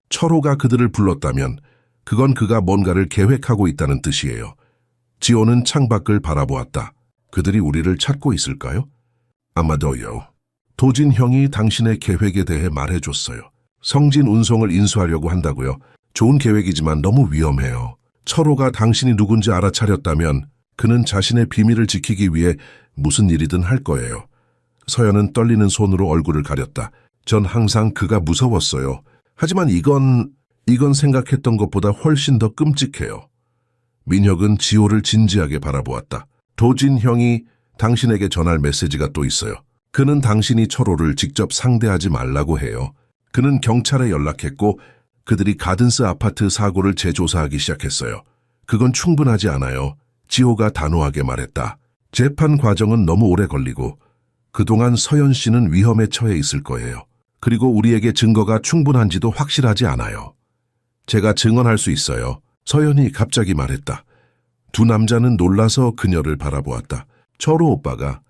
철호가 그들을 불렀다면 그건 그가 뭔가를 계획하고 있다는 뜻이에요. 지호는 창밖을 바라보았다. 그들이 우리를 찾고 있을까요? 아마도요. 도진 형이 당신의 계획에 대해 말해줬어요. 성진 운송을 인수하려고 한다고요. 좋은 계획이지만 너무 위험해요. 철호가 당신이 누군지 알아차렸다면 그는 자신의 비밀을 지키기 위해 무슨 일이든 할 거예요. 서연은 떨리는 손으로 얼굴을 가렸다. 전 항상 그가 무서웠어요. 하지만 이건 생각했던 것보다 훨씬 더 끔찍해요. 민혁은 지호를 진지하게 바라보았다. 도진 형이 당신에게 전할 메시지가 또 있어요. 그는 당신이 철호를 직접 상대하지 말라고 해요. 그는 경찰에 연락했고 그들이 가든스 아파트 사고를 재조사하기 시작했어요. 그건 충분하지 않아요. 지호가 단호하게 말했다. 재판 과정은 너무 오래 걸리고 그동안 서연 씨는 위험에 처해 있을 거예요. 그리고 우리에게 증거가 충분한지도 확실하지 않아요. 제가 증언할 수 있어요. 서연이 갑자기 말했다. 두 남자는 놀라서 그녀를 바라보았다. 철호 오빠가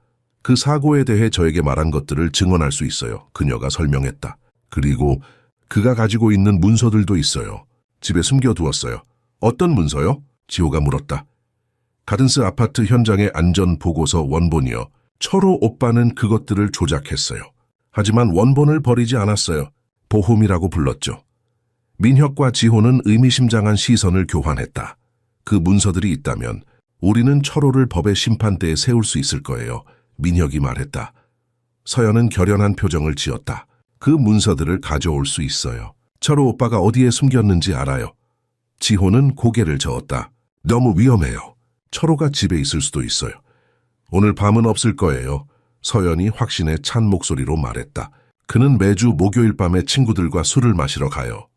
그 사고에 대해 저에게 말한 것들을 증언할 수 있어요. 그녀가 설명했다. 그리고 그가 가지고 있는 문서들도 있어요. 집에 숨겨두었어요. 어떤 문서요? 지호가 물었다. 가든스 아파트 현장의 안전보고서 원본이요. 철호 오빠는 그것들을 조작했어요. 하지만 원본을 버리지 않았어요. 보험이라고 불렀죠. 민혁과 지호는 의미심장한 시선을 교환했다. 그 문서들이 있다면 우리는 철호를 법의 심판대에 세울 수 있을 거예요. 민혁이 말했다. 서연은 결연한 표정을 지었다. 그 문서들을 가져올 수 있어요. 철호 오빠가 어디에 숨겼는지 알아요. 지호는 고개를 저었다. 너무 위험해요. 철호가 집에 있을 수도 있어요. 오늘 밤은 없을 거예요. 서연이 확신에 찬 목소리로 말했다. 그는 매주 목요일 밤에 친구들과 술을 마시러 가요.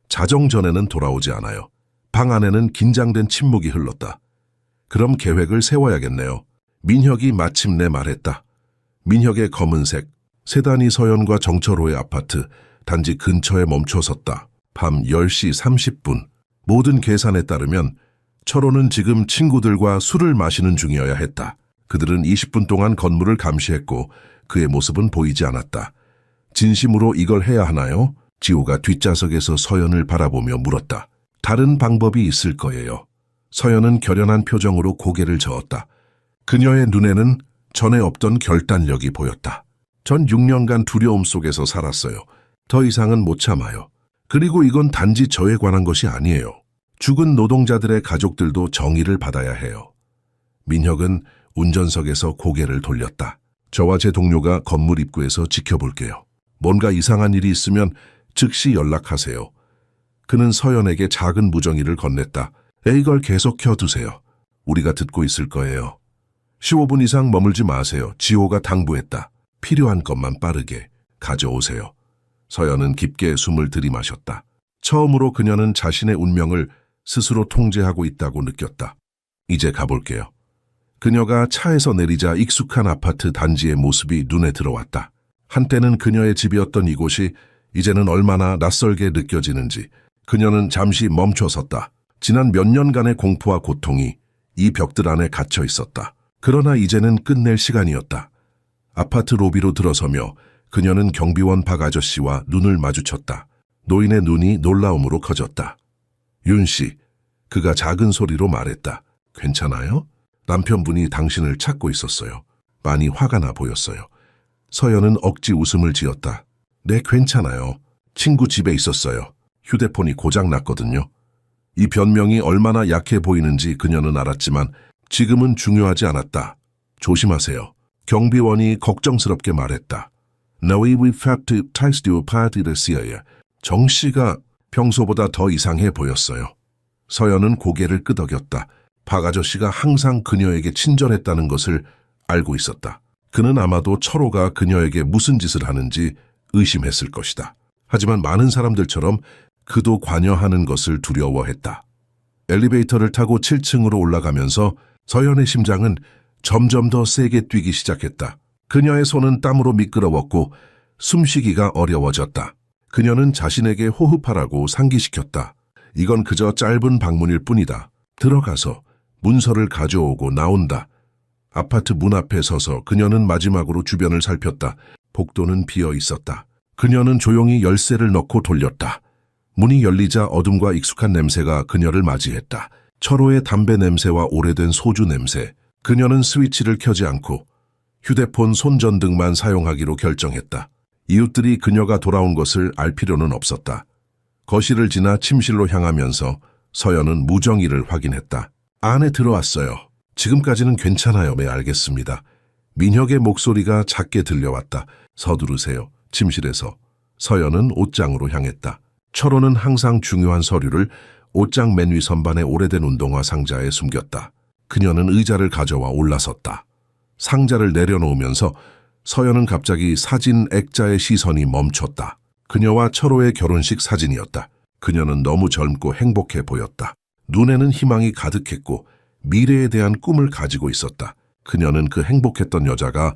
자정 전에는 돌아오지 않아요. 방 안에는 긴장된 침묵이 흘렀다. 그럼 계획을 세워야겠네요. 민혁이 마침내 말했다. 민혁의 검은색 세단이 서연과 정철호의 아파트 단지 근처에 멈춰섰다. 밤 10시 30분. 모든 계산에 따르면 철호는 지금 친구들과 술을 마시는 중이어야 했다. 그들은 20분 동안 건물을 감시했고 그의 모습은 보이지 않았다. 진심으로 이걸 해야 하나요? 지호가 뒷좌석에서 서연을 바라보며 물었다. 다른 방법이 있을 거예요. 서연은 결연한 표정으로 고개를 저었다. 그녀의 눈에는 전에 없던 결단력이 보였다. 전 6년간 두려움 속에서 살았어요. 더 이상은 못 참아요. 그리고 이건 단지 저에 관한 것이 아니에요. 죽은 노동자들의 가족들도 정의를 받아야 해요. 민혁은 운전석에서 고개를 돌렸다. 저와 제 동료가 건물 입구에서 지켜볼게요. 뭔가 이상한 일이 있으면 즉시 연락하세요. 그는 서연에게 작은 무전기를 건넸다. 이걸 계속 켜두세요. 우리가 듣고 있을 거예요. 15분 이상 머물지 마세요. 지호가 당부했다. 필요한 것만 빠르게 가져오세요. 서연은 깊게 숨을 들이마셨다. 처음으로 그녀는 자신의 운명을 스스로 통제하고 있다고 느꼈다. 이제 가볼게요. 그녀가 차에서 내리자 익숙한 아파트 단지의 모습이 눈에 들어왔다. 한때는 그녀의 집이었던 이곳이 이제는 얼마나 낯설게 느껴지는지 그녀는 잠시 멈춰섰다. 지난 몇 년간의 공포와 고통이 이 벽들 안에 갇혀 있었다. 그러나 이제는 끝낼 시간이었다. 아파트 로비로 들어서며 그녀는 경비원 박 아저씨와 눈을 마주쳤다. 노인의 눈이 놀라움으로 커졌다. 윤 씨, 그가 작은 소리로 말했다. 괜찮아요? 남편분이 당신을 찾고 있었어요. 많이 화가 나 보였어요. 서연은 억지 웃음을 지었다. 네, 괜찮아요. 친구 집에 있었어요. 휴대폰이 고장났거든요. 이 변명이 얼마나 약해 보이는지 그녀는 알았지만 지금은 중요하지 않았다. 조심하세요. 경비원이 걱정스럽게 말했다. No, we've had to test your party this year. 정 씨가 평소보다 더 이상해 보였어요. 서연은 고개를 끄덕였다. 박 아저씨가 항상 그녀에게 친절했다는 것을 알고 있었다. 그는 아마도 철호가 그녀에게 무슨 짓을 하는지 의심했을 것이다. 하지만 많은 사람들처럼 그도 관여하는 것을 두려워했다. 엘리베이터를 타고 7층으로 올라가면서 서연의 심장은 점점 더 세게 뛰기 시작했다. 그녀의 손은 땀으로 미끄러웠고 숨쉬기가 어려워졌다. 그녀는 자신에게 호흡하라고 상기시켰다. 이건 그저 짧은 방문일 뿐이다. 들어가서 문서를 가져오고 나온다. 아파트 문 앞에 서서 그녀는 마지막으로 주변을 살폈다. 복도는 비어 있었다. 그녀는 조용히 열쇠를 넣고 돌렸다. 문이 열리자 어둠과 익숙한 냄새가 그녀를 맞이했다. 철호의 담배 냄새와 오래된 소주 냄새. 그녀는 스위치를 켜지 않고 휴대폰 손전등만 사용하기로 결정했다. 이웃들이 그녀가 돌아온 것을 알 필요는 없었다. 거실을 지나 침실로 향하면서 서연은 무정의를 확인했다. 안에 들어왔어요. 지금까지는 괜찮아요. 네, 알겠습니다. 민혁의 목소리가 작게 들려왔다. 서두르세요. 침실에서 서연은 옷장으로 향했다. 철호는 항상 중요한 서류를 옷장 맨 위 선반에 오래된 운동화 상자에 숨겼다. 그녀는 의자를 가져와 올라섰다. 상자를 내려놓으면서 서연은 갑자기 사진 액자의 시선이 멈췄다. 그녀와 철호의 결혼식 사진이었다. 그녀는 너무 젊고 행복해 보였다. 눈에는 희망이 가득했고 미래에 대한 꿈을 가지고 있었다. 그녀는 그 행복했던 여자가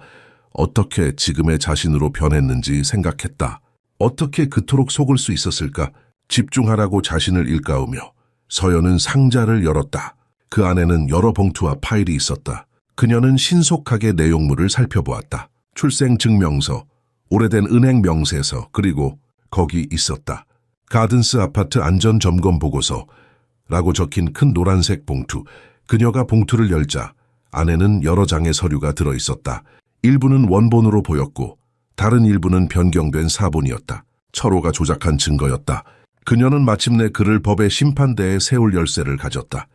어떻게 지금의 자신으로 변했는지 생각했다. 어떻게 그토록 속을 수 있었을까? 집중하라고 자신을 일깨우며 서연은 상자를 열었다. 그 안에는 여러 봉투와 파일이 있었다. 그녀는 신속하게 내용물을 살펴보았다. 출생증명서, 오래된 은행 명세서, 그리고 거기 있었다. 가든스 아파트 안전점검 보고서라고 적힌 큰 노란색 봉투. 그녀가 봉투를 열자 안에는 여러 장의 서류가 들어있었다. 일부는 원본으로 보였고 다른 일부는 변경된 사본이었다. 철호가 조작한 증거였다. 그녀는 마침내 그를 법의 심판대에 세울 열쇠를 가졌다.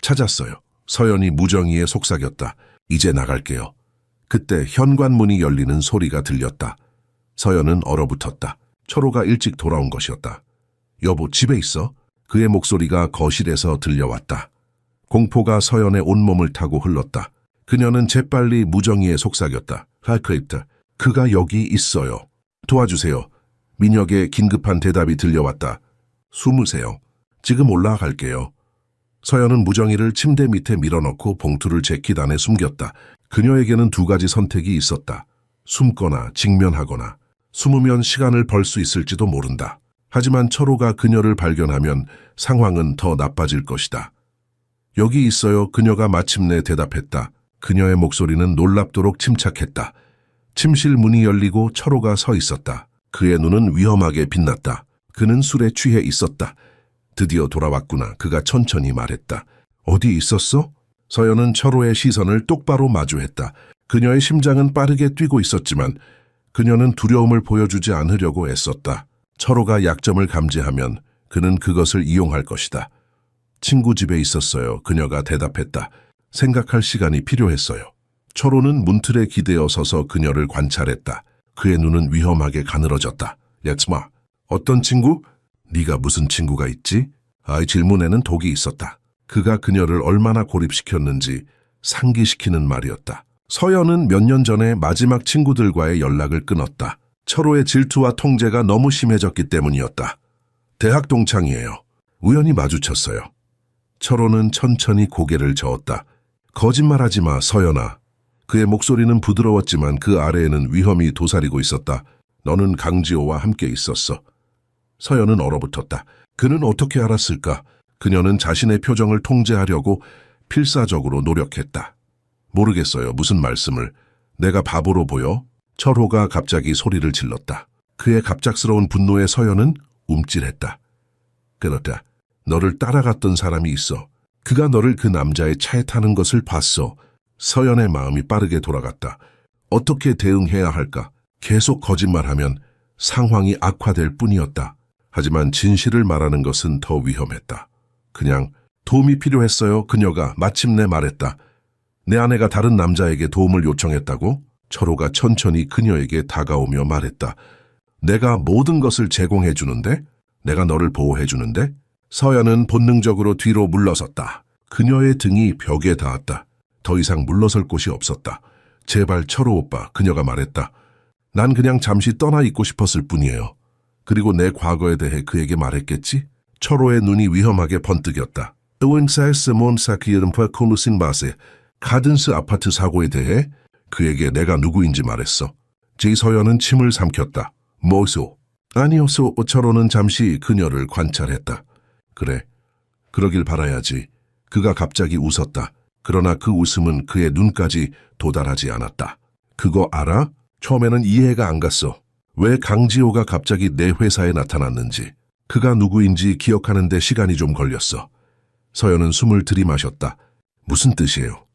찾았어요. 서연이 무정의에 속삭였다. 이제 나갈게요. 그때 현관문이 열리는 소리가 들렸다. 서연은 얼어붙었다. 철호가 일찍 돌아온 것이었다. 여보, 집에 있어? 그의 목소리가 거실에서 들려왔다. 공포가 서연의 온몸을 타고 흘렀다. 그녀는 재빨리 무정의에 속삭였다. 할크립트, 그가 여기 있어요. 도와주세요. 민혁의 긴급한 대답이 들려왔다. 숨으세요. 지금 올라갈게요. 서연은 무정의를 침대 밑에 밀어넣고 봉투를 재킷 안에 숨겼다. 그녀에게는 두 가지 선택이 있었다. 숨거나 직면하거나. 숨으면 시간을 벌 수 있을지도 모른다. 하지만 철호가 그녀를 발견하면 상황은 더 나빠질 것이다. 여기 있어요. 그녀가 마침내 대답했다. 그녀의 목소리는 놀랍도록 침착했다. 침실 문이 열리고 철호가 서 있었다. 그의 눈은 위험하게 빛났다. 그는 술에 취해 있었다. 드디어 돌아왔구나. 그가 천천히 말했다. 어디 있었어? 서연은 철호의 시선을 똑바로 마주했다. 그녀의 심장은 빠르게 뛰고 있었지만 그녀는 두려움을 보여주지 않으려고 애썼다. 철호가 약점을 감지하면 그는 그것을 이용할 것이다. 친구 집에 있었어요. 그녀가 대답했다. 생각할 시간이 필요했어요. 철호는 문틀에 기대어 서서 그녀를 관찰했다. 그의 눈은 위험하게 가늘어졌다. 옅마, 어떤 친구? 네가 무슨 친구가 있지? 아이 질문에는 독이 있었다. 그가 그녀를 얼마나 고립시켰는지 상기시키는 말이었다. 서연은 몇 년 전에 마지막 친구들과의 연락을 끊었다. 철호의 질투와 통제가 너무 심해졌기 때문이었다. 대학 동창이에요. 우연히 마주쳤어요. 철호는 천천히 고개를 저었다. 거짓말하지 마, 서연아. 그의 목소리는 부드러웠지만 그 아래에는 위험이 도사리고 있었다. 너는 강지호와 함께 있었어. 서연은 얼어붙었다. 그는 어떻게 알았을까? 그녀는 자신의 표정을 통제하려고 필사적으로 노력했다. 모르겠어요. 무슨 말씀을. 내가 바보로 보여? 철호가 갑자기 소리를 질렀다. 그의 갑작스러운 분노에 서연은 움찔했다. 그렇다. 너를 따라갔던 사람이 있어. 그가 너를 그 남자의 차에 타는 것을 봤어. 서연의 마음이 빠르게 돌아갔다. 어떻게 대응해야 할까? 계속 거짓말하면 상황이 악화될 뿐이었다. 하지만 진실을 말하는 것은 더 위험했다. 그냥 도움이 필요했어요. 그녀가 마침내 말했다. 내 아내가 다른 남자에게 도움을 요청했다고? 철호가 천천히 그녀에게 다가오며 말했다. 내가 모든 것을 제공해 주는데? 내가 너를 보호해 주는데? 서연은 본능적으로 뒤로 물러섰다. 그녀의 등이 벽에 닿았다. 더 이상 물러설 곳이 없었다. 제발 철호 오빠, 그녀가 말했다. 난 그냥 잠시 떠나 있고 싶었을 뿐이에요. 그리고 내 과거에 대해 그에게 말했겠지? 철호의 눈이 위험하게 번뜩였다. 의원사에서 몬사키 이름과 콜루신 바세 가든스 아파트 사고에 대해 그에게 내가 누구인지 말했어. 제서연은 침을 삼켰다. 뭐소? 아니었소. 철호는 잠시 그녀를 관찰했다. 그래, 그러길 바라야지. 그가 갑자기 웃었다. 그러나 그 웃음은 그의 눈까지 도달하지 않았다. 그거 알아? 처음에는 이해가 안 갔어. 왜 강지호가 갑자기 내 회사에 나타났는지. 그가 누구인지 기억하는 데 시간이 좀 걸렸어. 서연은 숨을 들이마셨다. 무슨 뜻이에요?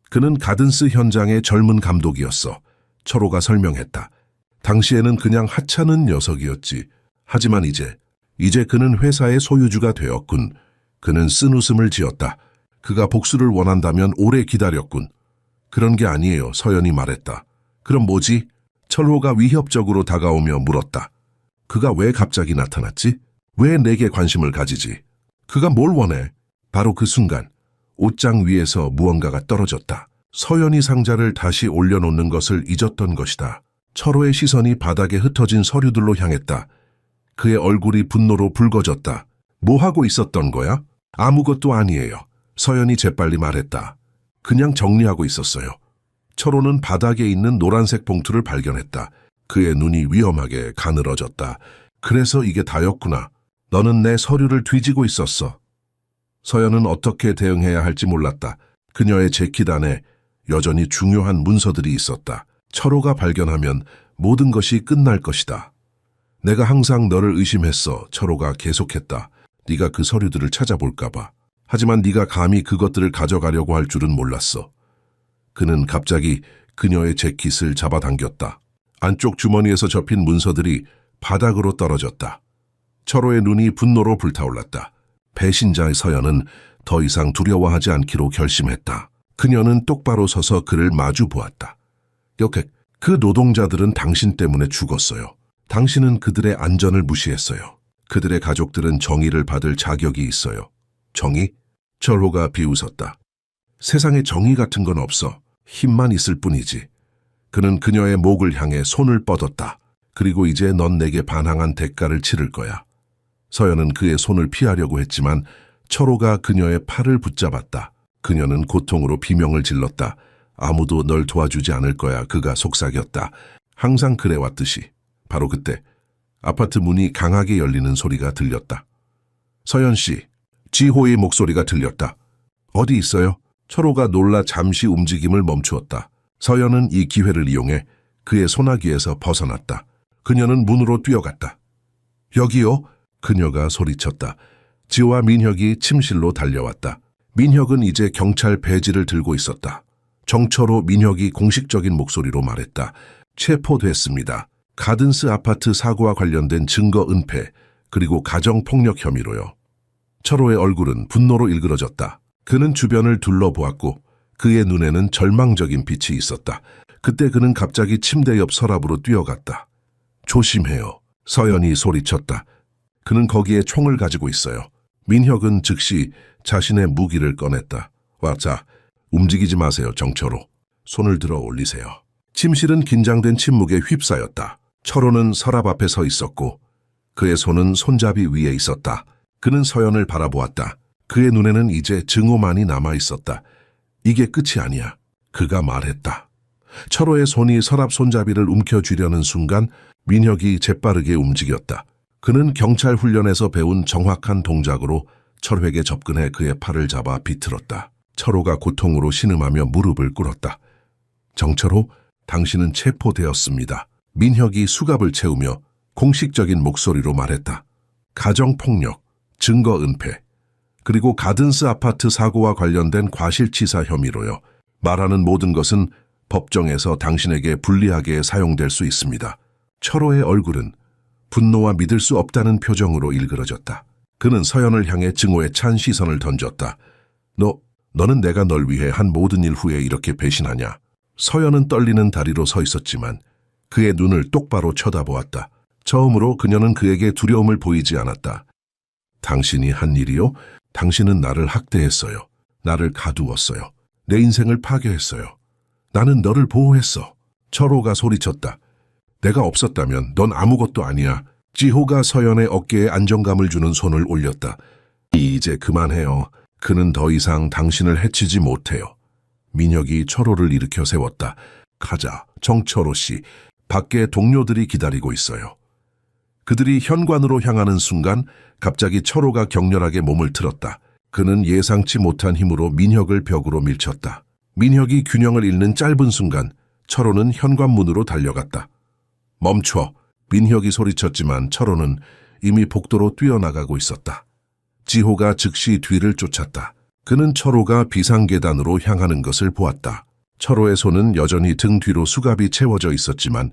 그는 가든스 현장의 젊은 감독이었어. 철호가 설명했다. 당시에는 그냥 하찮은 녀석이었지. 하지만 이제 그는 회사의 소유주가 되었군. 그는 쓴웃음을 지었다. 그가 복수를 원한다면 오래 기다렸군. 그런 게 아니에요. 서연이 말했다. 그럼 뭐지? 철호가 위협적으로 다가오며 물었다. 그가 왜 갑자기 나타났지? 왜 내게 관심을 가지지? 그가 뭘 원해? 바로 그 순간 옷장 위에서 무언가가 떨어졌다. 서연이 상자를 다시 올려놓는 것을 잊었던 것이다. 철호의 시선이 바닥에 흩어진 서류들로 향했다. 그의 얼굴이 분노로 붉어졌다. 뭐 하고 있었던 거야? 아무것도 아니에요. 서연이 재빨리 말했다. 그냥 정리하고 있었어요. 철호는 바닥에 있는 노란색 봉투를 발견했다. 그의 눈이 위험하게 가늘어졌다. 그래서 이게 다였구나. 너는 내 서류를 뒤지고 있었어. 서연은 어떻게 대응해야 할지 몰랐다. 그녀의 재킷 안에 여전히 중요한 문서들이 있었다. 철호가 발견하면 모든 것이 끝날 것이다. 내가 항상 너를 의심했어. 철호가 계속했다. 네가 그 서류들을 찾아볼까 봐. 하지만 네가 감히 그것들을 가져가려고 할 줄은 몰랐어. 그는 갑자기 그녀의 재킷을 잡아당겼다. 안쪽 주머니에서 접힌 문서들이 바닥으로 떨어졌다. 철호의 눈이 분노로 불타올랐다. 배신자의 서연은 더 이상 두려워하지 않기로 결심했다. 그녀는 똑바로 서서 그를 마주 보았다. 여태 그 노동자들은 당신 때문에 죽었어요. 당신은 그들의 안전을 무시했어요. 그들의 가족들은 정의를 받을 자격이 있어요. 정의? 철호가 비웃었다. 세상에 정의 같은 건 없어. 힘만 있을 뿐이지. 그는 그녀의 목을 향해 손을 뻗었다. 그리고 이제 넌 내게 반항한 대가를 치를 거야. 서연은 그의 손을 피하려고 했지만 철호가 그녀의 팔을 붙잡았다. 그녀는 고통으로 비명을 질렀다. 아무도 널 도와주지 않을 거야. 그가 속삭였다. 항상 그래왔듯이. 바로 그때 아파트 문이 강하게 열리는 소리가 들렸다. 서연 씨, 지호의 목소리가 들렸다. 어디 있어요? 철호가 놀라 잠시 움직임을 멈추었다. 서연은 이 기회를 이용해 그의 소나기에서 벗어났다. 그녀는 문으로 뛰어갔다. 여기요? 그녀가 소리쳤다. 지호와 민혁이 침실로 달려왔다. 민혁은 이제 경찰 배지를 들고 있었다. 정철호 민혁이 공식적인 목소리로 말했다. 체포됐습니다. 가든스 아파트 사고와 관련된 증거 은폐, 그리고 가정폭력 혐의로요. 철호의 얼굴은 분노로 일그러졌다. 그는 주변을 둘러보았고 그의 눈에는 절망적인 빛이 있었다. 그때 그는 갑자기 침대 옆 서랍으로 뛰어갔다. 조심해요. 서연이 소리쳤다. 그는 거기에 총을 가지고 있어요. 민혁은 즉시 자신의 무기를 꺼냈다. 자, 움직이지 마세요, 정철호. 손을 들어 올리세요. 침실은 긴장된 침묵에 휩싸였다. 철호는 서랍 앞에 서 있었고 그의 손은 손잡이 위에 있었다. 그는 서연을 바라보았다. 그의 눈에는 이제 증오만이 남아있었다. 이게 끝이 아니야. 그가 말했다. 철호의 손이 서랍 손잡이를 움켜쥐려는 순간 민혁이 재빠르게 움직였다. 그는 경찰 훈련에서 배운 정확한 동작으로 철호에게 접근해 그의 팔을 잡아 비틀었다. 철호가 고통으로 신음하며 무릎을 꿇었다. 정철호, 당신은 체포되었습니다. 민혁이 수갑을 채우며 공식적인 목소리로 말했다. 가정폭력, 증거 은폐, 그리고 가든스 아파트 사고와 관련된 과실치사 혐의로요. 말하는 모든 것은 법정에서 당신에게 불리하게 사용될 수 있습니다. 철호의 얼굴은 분노와 믿을 수 없다는 표정으로 일그러졌다. 그는 서연을 향해 증오에 찬 시선을 던졌다. 너는 내가 널 위해 한 모든 일 후에 이렇게 배신하냐? 서연은 떨리는 다리로 서 있었지만 그의 눈을 똑바로 쳐다보았다. 처음으로 그녀는 그에게 두려움을 보이지 않았다. 당신이 한 일이요? 당신은 나를 학대했어요. 나를 가두었어요. 내 인생을 파괴했어요. 나는 너를 보호했어. 철호가 소리쳤다. 내가 없었다면 넌 아무것도 아니야. 지호가 서연의 어깨에 안정감을 주는 손을 올렸다. 이제 그만해요. 그는 더 이상 당신을 해치지 못해요. 민혁이 철호를 일으켜 세웠다. 가자, 정철호 씨. 밖에 동료들이 기다리고 있어요. 그들이 현관으로 향하는 순간 갑자기 철호가 격렬하게 몸을 틀었다. 그는 예상치 못한 힘으로 민혁을 벽으로 밀쳤다. 민혁이 균형을 잃는 짧은 순간 철호는 현관문으로 달려갔다. 멈춰! 민혁이 소리쳤지만 철호는 이미 복도로 뛰어나가고 있었다. 지호가 즉시 뒤를 쫓았다. 그는 철호가 비상계단으로 향하는 것을 보았다. 철호의 손은 여전히 등 뒤로 수갑이 채워져 있었지만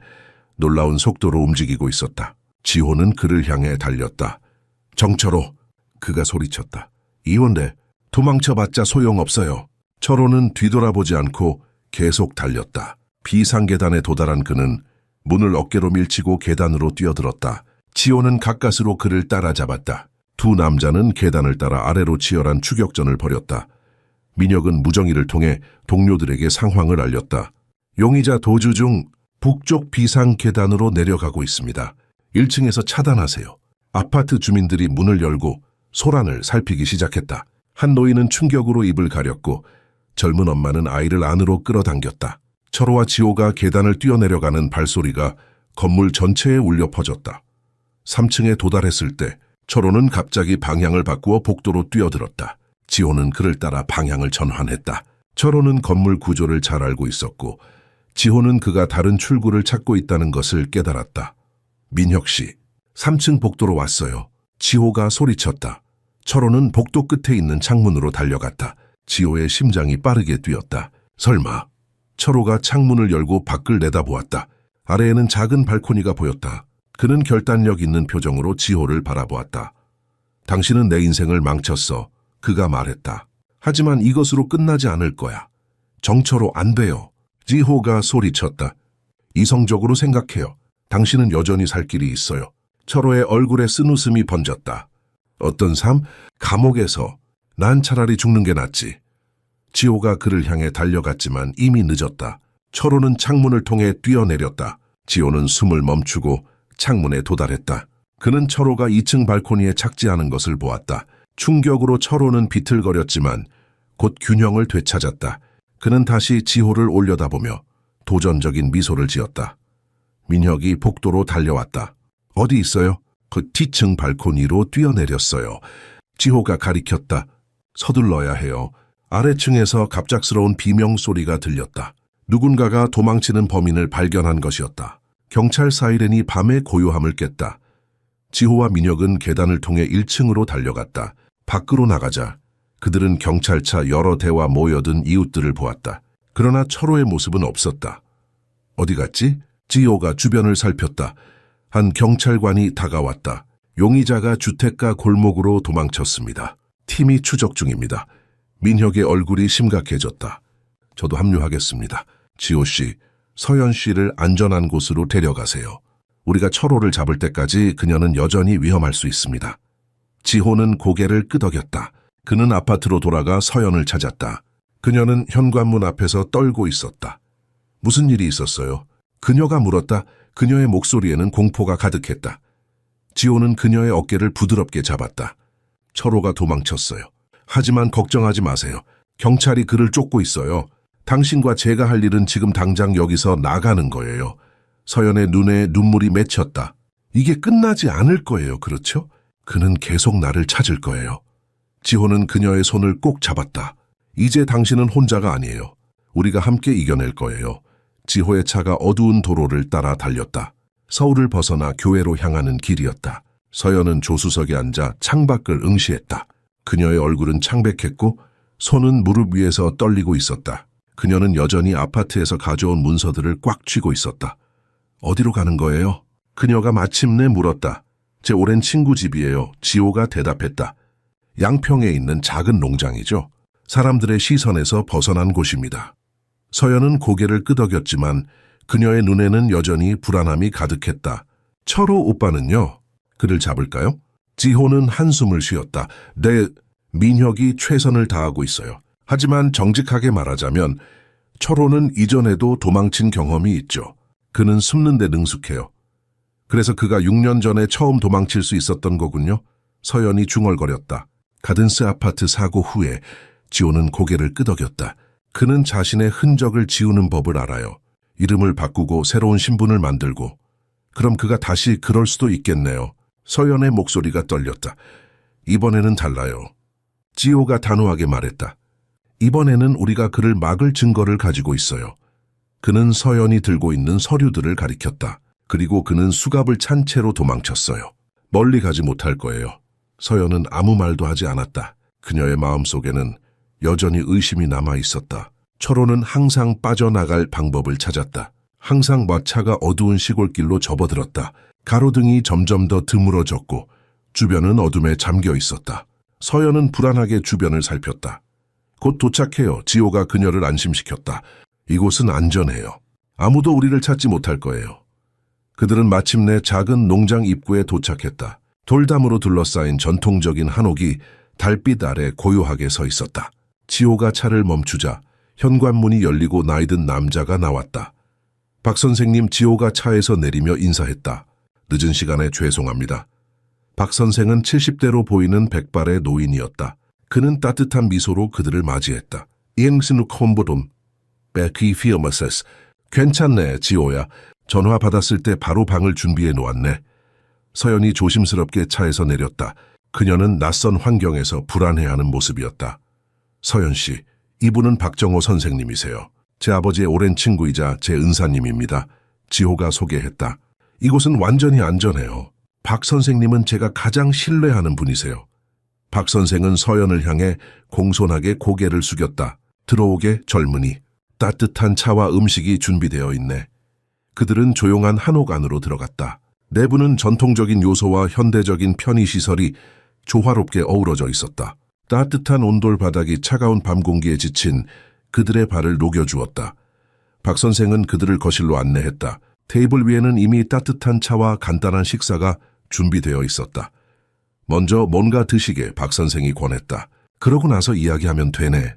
놀라운 속도로 움직이고 있었다. 지호는 그를 향해 달렸다. 정철호! 그가 소리쳤다. 이혼돼. 도망쳐봤자 소용없어요. 철호는 뒤돌아보지 않고 계속 달렸다. 비상계단에 도달한 그는 문을 어깨로 밀치고 계단으로 뛰어들었다. 지호는 가까스로 그를 따라잡았다. 두 남자는 계단을 따라 아래로 치열한 추격전을 벌였다. 민혁은 무정이를 통해 동료들에게 상황을 알렸다. 용의자 도주 중 북쪽 비상 계단으로 내려가고 있습니다. 1층에서 차단하세요. 아파트 주민들이 문을 열고 소란을 살피기 시작했다. 한 노인은 충격으로 입을 가렸고 젊은 엄마는 아이를 안으로 끌어당겼다. 철호와 지호가 계단을 뛰어내려가는 발소리가 건물 전체에 울려 퍼졌다. 3층에 도달했을 때 철호는 갑자기 방향을 바꾸어 복도로 뛰어들었다. 지호는 그를 따라 방향을 전환했다. 철호는 건물 구조를 잘 알고 있었고 지호는 그가 다른 출구를 찾고 있다는 것을 깨달았다. 민혁 씨, 3층 복도로 왔어요. 지호가 소리쳤다. 철호는 복도 끝에 있는 창문으로 달려갔다. 지호의 심장이 빠르게 뛰었다. 설마. 철호가 창문을 열고 밖을 내다보았다. 아래에는 작은 발코니가 보였다. 그는 결단력 있는 표정으로 지호를 바라보았다. 당신은 내 인생을 망쳤어. 그가 말했다. 하지만 이것으로 끝나지 않을 거야. 정철호 안 돼요. 지호가 소리쳤다. 이성적으로 생각해요. 당신은 여전히 살 길이 있어요. 철호의 얼굴에 쓴웃음이 번졌다. 어떤 삶? 감옥에서. 난 차라리 죽는 게 낫지. 지호가 그를 향해 달려갔지만 이미 늦었다. 철호는 창문을 통해 뛰어내렸다. 지호는 숨을 멈추고 창문에 도달했다. 그는 철호가 2층 발코니에 착지하는 것을 보았다. 충격으로 철호는 비틀거렸지만 곧 균형을 되찾았다. 그는 다시 지호를 올려다보며 도전적인 미소를 지었다. 민혁이 복도로 달려왔다. 어디 있어요? 그 뒤층 발코니로 뛰어내렸어요. 지호가 가리켰다. 서둘러야 해요. 아래층에서 갑작스러운 비명소리가 들렸다. 누군가가 도망치는 범인을 발견한 것이었다. 경찰 사이렌이 밤의 고요함을 깼다. 지호와 민혁은 계단을 통해 1층으로 달려갔다. 밖으로 나가자 그들은 경찰차 여러 대와 모여든 이웃들을 보았다. 그러나 철호의 모습은 없었다. 어디 갔지? 지호가 주변을 살폈다. 한 경찰관이 다가왔다. 용의자가 주택가 골목으로 도망쳤습니다. 팀이 추적 중입니다. 민혁의 얼굴이 심각해졌다. 저도 합류하겠습니다. 지호 씨, 서연 씨를 안전한 곳으로 데려가세요. 우리가 철호를 잡을 때까지 그녀는 여전히 위험할 수 있습니다. 지호는 고개를 끄덕였다. 그는 아파트로 돌아가 서연을 찾았다. 그녀는 현관문 앞에서 떨고 있었다. 무슨 일이 있었어요? 그녀가 물었다. 그녀의 목소리에는 공포가 가득했다. 지호는 그녀의 어깨를 부드럽게 잡았다. 철호가 도망쳤어요. 하지만 걱정하지 마세요. 경찰이 그를 쫓고 있어요. 당신과 제가 할 일은 지금 당장 여기서 나가는 거예요. 서연의 눈에 눈물이 맺혔다. 이게 끝나지 않을 거예요, 그렇죠? 그는 계속 나를 찾을 거예요. 지호는 그녀의 손을 꼭 잡았다. 이제 당신은 혼자가 아니에요. 우리가 함께 이겨낼 거예요. 지호의 차가 어두운 도로를 따라 달렸다. 서울을 벗어나 교회로 향하는 길이었다. 서연은 조수석에 앉아 창밖을 응시했다. 그녀의 얼굴은 창백했고 손은 무릎 위에서 떨리고 있었다. 그녀는 여전히 아파트에서 가져온 문서들을 꽉 쥐고 있었다. 어디로 가는 거예요? 그녀가 마침내 물었다. 제 오랜 친구 집이에요. 지호가 대답했다. 양평에 있는 작은 농장이죠. 사람들의 시선에서 벗어난 곳입니다. 서연은 고개를 끄덕였지만 그녀의 눈에는 여전히 불안함이 가득했다. 철호 오빠는요? 그를 잡을까요? 지호는 한숨을 쉬었다. 네, 민혁이 최선을 다하고 있어요. 하지만 정직하게 말하자면 철호는 이전에도 도망친 경험이 있죠. 그는 숨는 데 능숙해요. 그래서 그가 6년 전에 처음 도망칠 수 있었던 거군요. 서연이 중얼거렸다. 가든스 아파트 사고 후에 지호는 고개를 끄덕였다. 그는 자신의 흔적을 지우는 법을 알아요. 이름을 바꾸고 새로운 신분을 만들고. 그럼 그가 다시 그럴 수도 있겠네요. 서연의 목소리가 떨렸다. 이번에는 달라요. 지호가 단호하게 말했다. 이번에는 우리가 그를 막을 증거를 가지고 있어요. 그는 서연이 들고 있는 서류들을 가리켰다. 그리고 그는 수갑을 찬 채로 도망쳤어요. 멀리 가지 못할 거예요. 서연은 아무 말도 하지 않았다. 그녀의 마음속에는 여전히 의심이 남아 있었다. 철호는 항상 빠져나갈 방법을 찾았다. 항상 마차가 어두운 시골길로 접어들었다. 가로등이 점점 더 드물어졌고 주변은 어둠에 잠겨 있었다. 서연은 불안하게 주변을 살폈다. 곧 도착해요. 지호가 그녀를 안심시켰다. 이곳은 안전해요. 아무도 우리를 찾지 못할 거예요. 그들은 마침내 작은 농장 입구에 도착했다. 돌담으로 둘러싸인 전통적인 한옥이 달빛 아래 고요하게 서 있었다. 지호가 차를 멈추자 현관문이 열리고 나이든 남자가 나왔다. 박 선생님, 지호가 차에서 내리며 인사했다. 늦은 시간에 죄송합니다. 박 선생은 70대로 보이는 백발의 노인이었다. 그는 따뜻한 미소로 그들을 맞이했다. 이행신우 콤보돔, 베키 피어머세스. 괜찮네, 지호야. 전화 받았을 때 바로 방을 준비해 놓았네. 서연이 조심스럽게 차에서 내렸다. 그녀는 낯선 환경에서 불안해하는 모습이었다. 서연 씨, 이분은 박정호 선생님이세요. 제 아버지의 오랜 친구이자 제 은사님입니다. 지호가 소개했다. 이곳은 완전히 안전해요. 박 선생님은 제가 가장 신뢰하는 분이세요. 박 선생은 서연을 향해 공손하게 고개를 숙였다. 들어오게, 젊은이. 따뜻한 차와 음식이 준비되어 있네. 그들은 조용한 한옥 안으로 들어갔다. 내부는 전통적인 요소와 현대적인 편의시설이 조화롭게 어우러져 있었다. 따뜻한 온돌 바닥이 차가운 밤 공기에 지친 그들의 발을 녹여주었다. 박 선생은 그들을 거실로 안내했다. 테이블 위에는 이미 따뜻한 차와 간단한 식사가 준비되어 있었다. 먼저 뭔가 드시게 박 선생이 권했다. 그러고 나서 이야기하면 되네.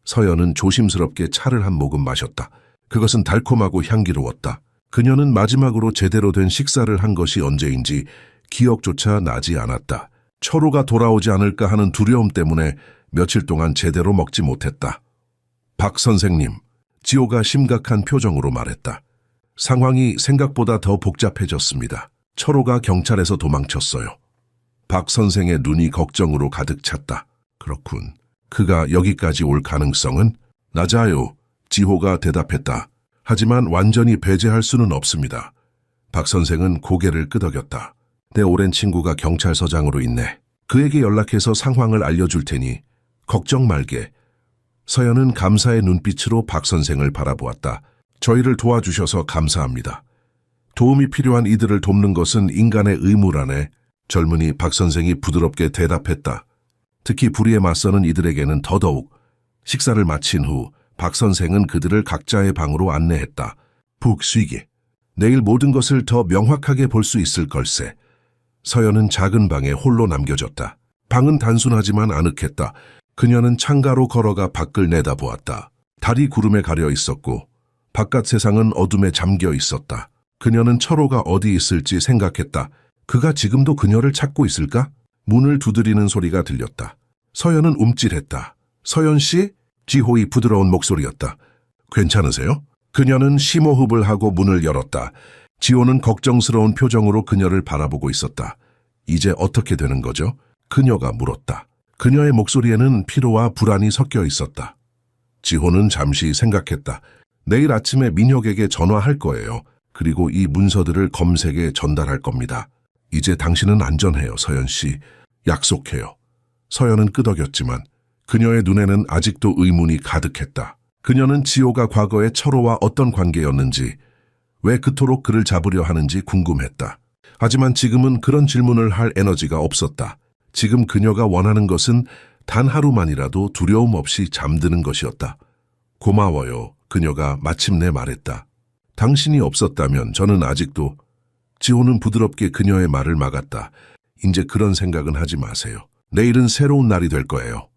서연은 조심스럽게 차를 한 모금 마셨다. 그것은 달콤하고 향기로웠다. 그녀는 마지막으로 제대로 된 식사를 한 것이 언제인지 기억조차 나지 않았다. 철호가 돌아오지 않을까 하는 두려움 때문에 며칠 동안 제대로 먹지 못했다. 박 선생님, 지호가 심각한 표정으로 말했다. 상황이 생각보다 더 복잡해졌습니다. 철호가 경찰에서 도망쳤어요. 박 선생의 눈이 걱정으로 가득 찼다. 그렇군. 그가 여기까지 올 가능성은? 낮아요. 지호가 대답했다. 하지만 완전히 배제할 수는 없습니다. 박 선생은 고개를 끄덕였다. 내 오랜 친구가 경찰서장으로 있네. 그에게 연락해서 상황을 알려줄 테니 걱정 말게. 서연은 감사의 눈빛으로 박 선생을 바라보았다. 저희를 도와주셔서 감사합니다. 도움이 필요한 이들을 돕는 것은 인간의 의무라네. 젊은이 박 선생이 부드럽게 대답했다. 특히 불의에 맞서는 이들에게는 더더욱. 식사를 마친 후 박 선생은 그들을 각자의 방으로 안내했다. 푹 쉬게. 내일 모든 것을 더 명확하게 볼 수 있을 걸세. 서연은 작은 방에 홀로 남겨졌다. 방은 단순하지만 아늑했다. 그녀는 창가로 걸어가 밖을 내다보았다. 달이 구름에 가려 있었고 바깥 세상은 어둠에 잠겨 있었다. 그녀는 철호가 어디 있을지 생각했다. 그가 지금도 그녀를 찾고 있을까? 문을 두드리는 소리가 들렸다. 서연은 움찔했다. 서연 씨? 지호의 부드러운 목소리였다. 괜찮으세요? 그녀는 심호흡을 하고 문을 열었다. 지호는 걱정스러운 표정으로 그녀를 바라보고 있었다. 이제 어떻게 되는 거죠? 그녀가 물었다. 그녀의 목소리에는 피로와 불안이 섞여 있었다. 지호는 잠시 생각했다. 내일 아침에 민혁에게 전화할 거예요. 그리고 이 문서들을 검색에 전달할 겁니다. 이제 당신은 안전해요, 서연 씨. 약속해요. 서연은 끄덕였지만 그녀의 눈에는 아직도 의문이 가득했다. 그녀는 지호가 과거에 철호와 어떤 관계였는지, 왜 그토록 그를 잡으려 하는지 궁금했다. 하지만 지금은 그런 질문을 할 에너지가 없었다. 지금 그녀가 원하는 것은 단 하루만이라도 두려움 없이 잠드는 것이었다. 고마워요. 그녀가 마침내 말했다. 당신이 없었다면 저는 아직도... 지호는 부드럽게 그녀의 말을 막았다. 이제 그런 생각은 하지 마세요. 내일은 새로운 날이 될 거예요.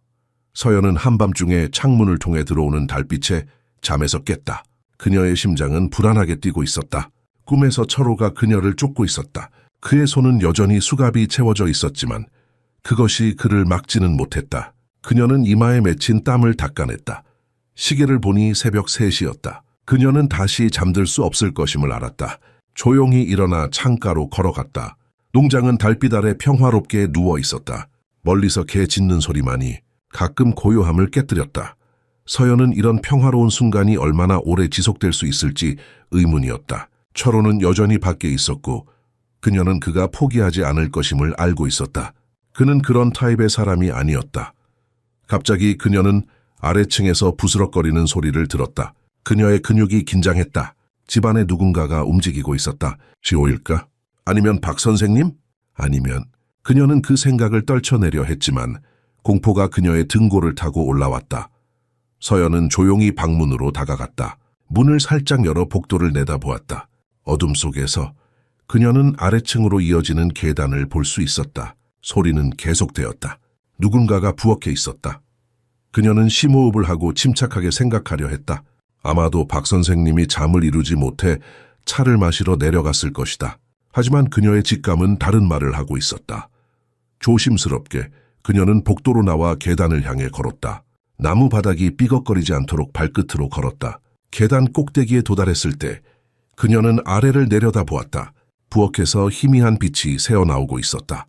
서연은 한밤중에 창문을 통해 들어오는 달빛에 잠에서 깼다. 그녀의 심장은 불안하게 뛰고 있었다. 꿈에서 철호가 그녀를 쫓고 있었다. 그의 손은 여전히 수갑이 채워져 있었지만 그것이 그를 막지는 못했다. 그녀는 이마에 맺힌 땀을 닦아냈다. 시계를 보니 새벽 3시였다. 그녀는 다시 잠들 수 없을 것임을 알았다. 조용히 일어나 창가로 걸어갔다. 농장은 달빛 아래 평화롭게 누워 있었다. 멀리서 개 짖는 소리만이 가끔 고요함을 깨뜨렸다. 서연은 이런 평화로운 순간이 얼마나 오래 지속될 수 있을지 의문이었다. 철호는 여전히 밖에 있었고 그녀는 그가 포기하지 않을 것임을 알고 있었다. 그는 그런 타입의 사람이 아니었다. 갑자기 그녀는 아래층에서 부스럭거리는 소리를 들었다. 그녀의 근육이 긴장했다. 집안에 누군가가 움직이고 있었다. 지호일까? 아니면 박 선생님? 아니면... 그녀는 그 생각을 떨쳐내려 했지만 공포가 그녀의 등골을 타고 올라왔다. 서연은 조용히 방문으로 다가갔다. 문을 살짝 열어 복도를 내다보았다. 어둠 속에서 그녀는 아래층으로 이어지는 계단을 볼 수 있었다. 소리는 계속되었다. 누군가가 부엌에 있었다. 그녀는 심호흡을 하고 침착하게 생각하려 했다. 아마도 박 선생님이 잠을 이루지 못해 차를 마시러 내려갔을 것이다. 하지만 그녀의 직감은 다른 말을 하고 있었다. 조심스럽게 그녀는 복도로 나와 계단을 향해 걸었다. 나무 바닥이 삐걱거리지 않도록 발끝으로 걸었다. 계단 꼭대기에 도달했을 때 그녀는 아래를 내려다 보았다. 부엌에서 희미한 빛이 새어나오고 있었다.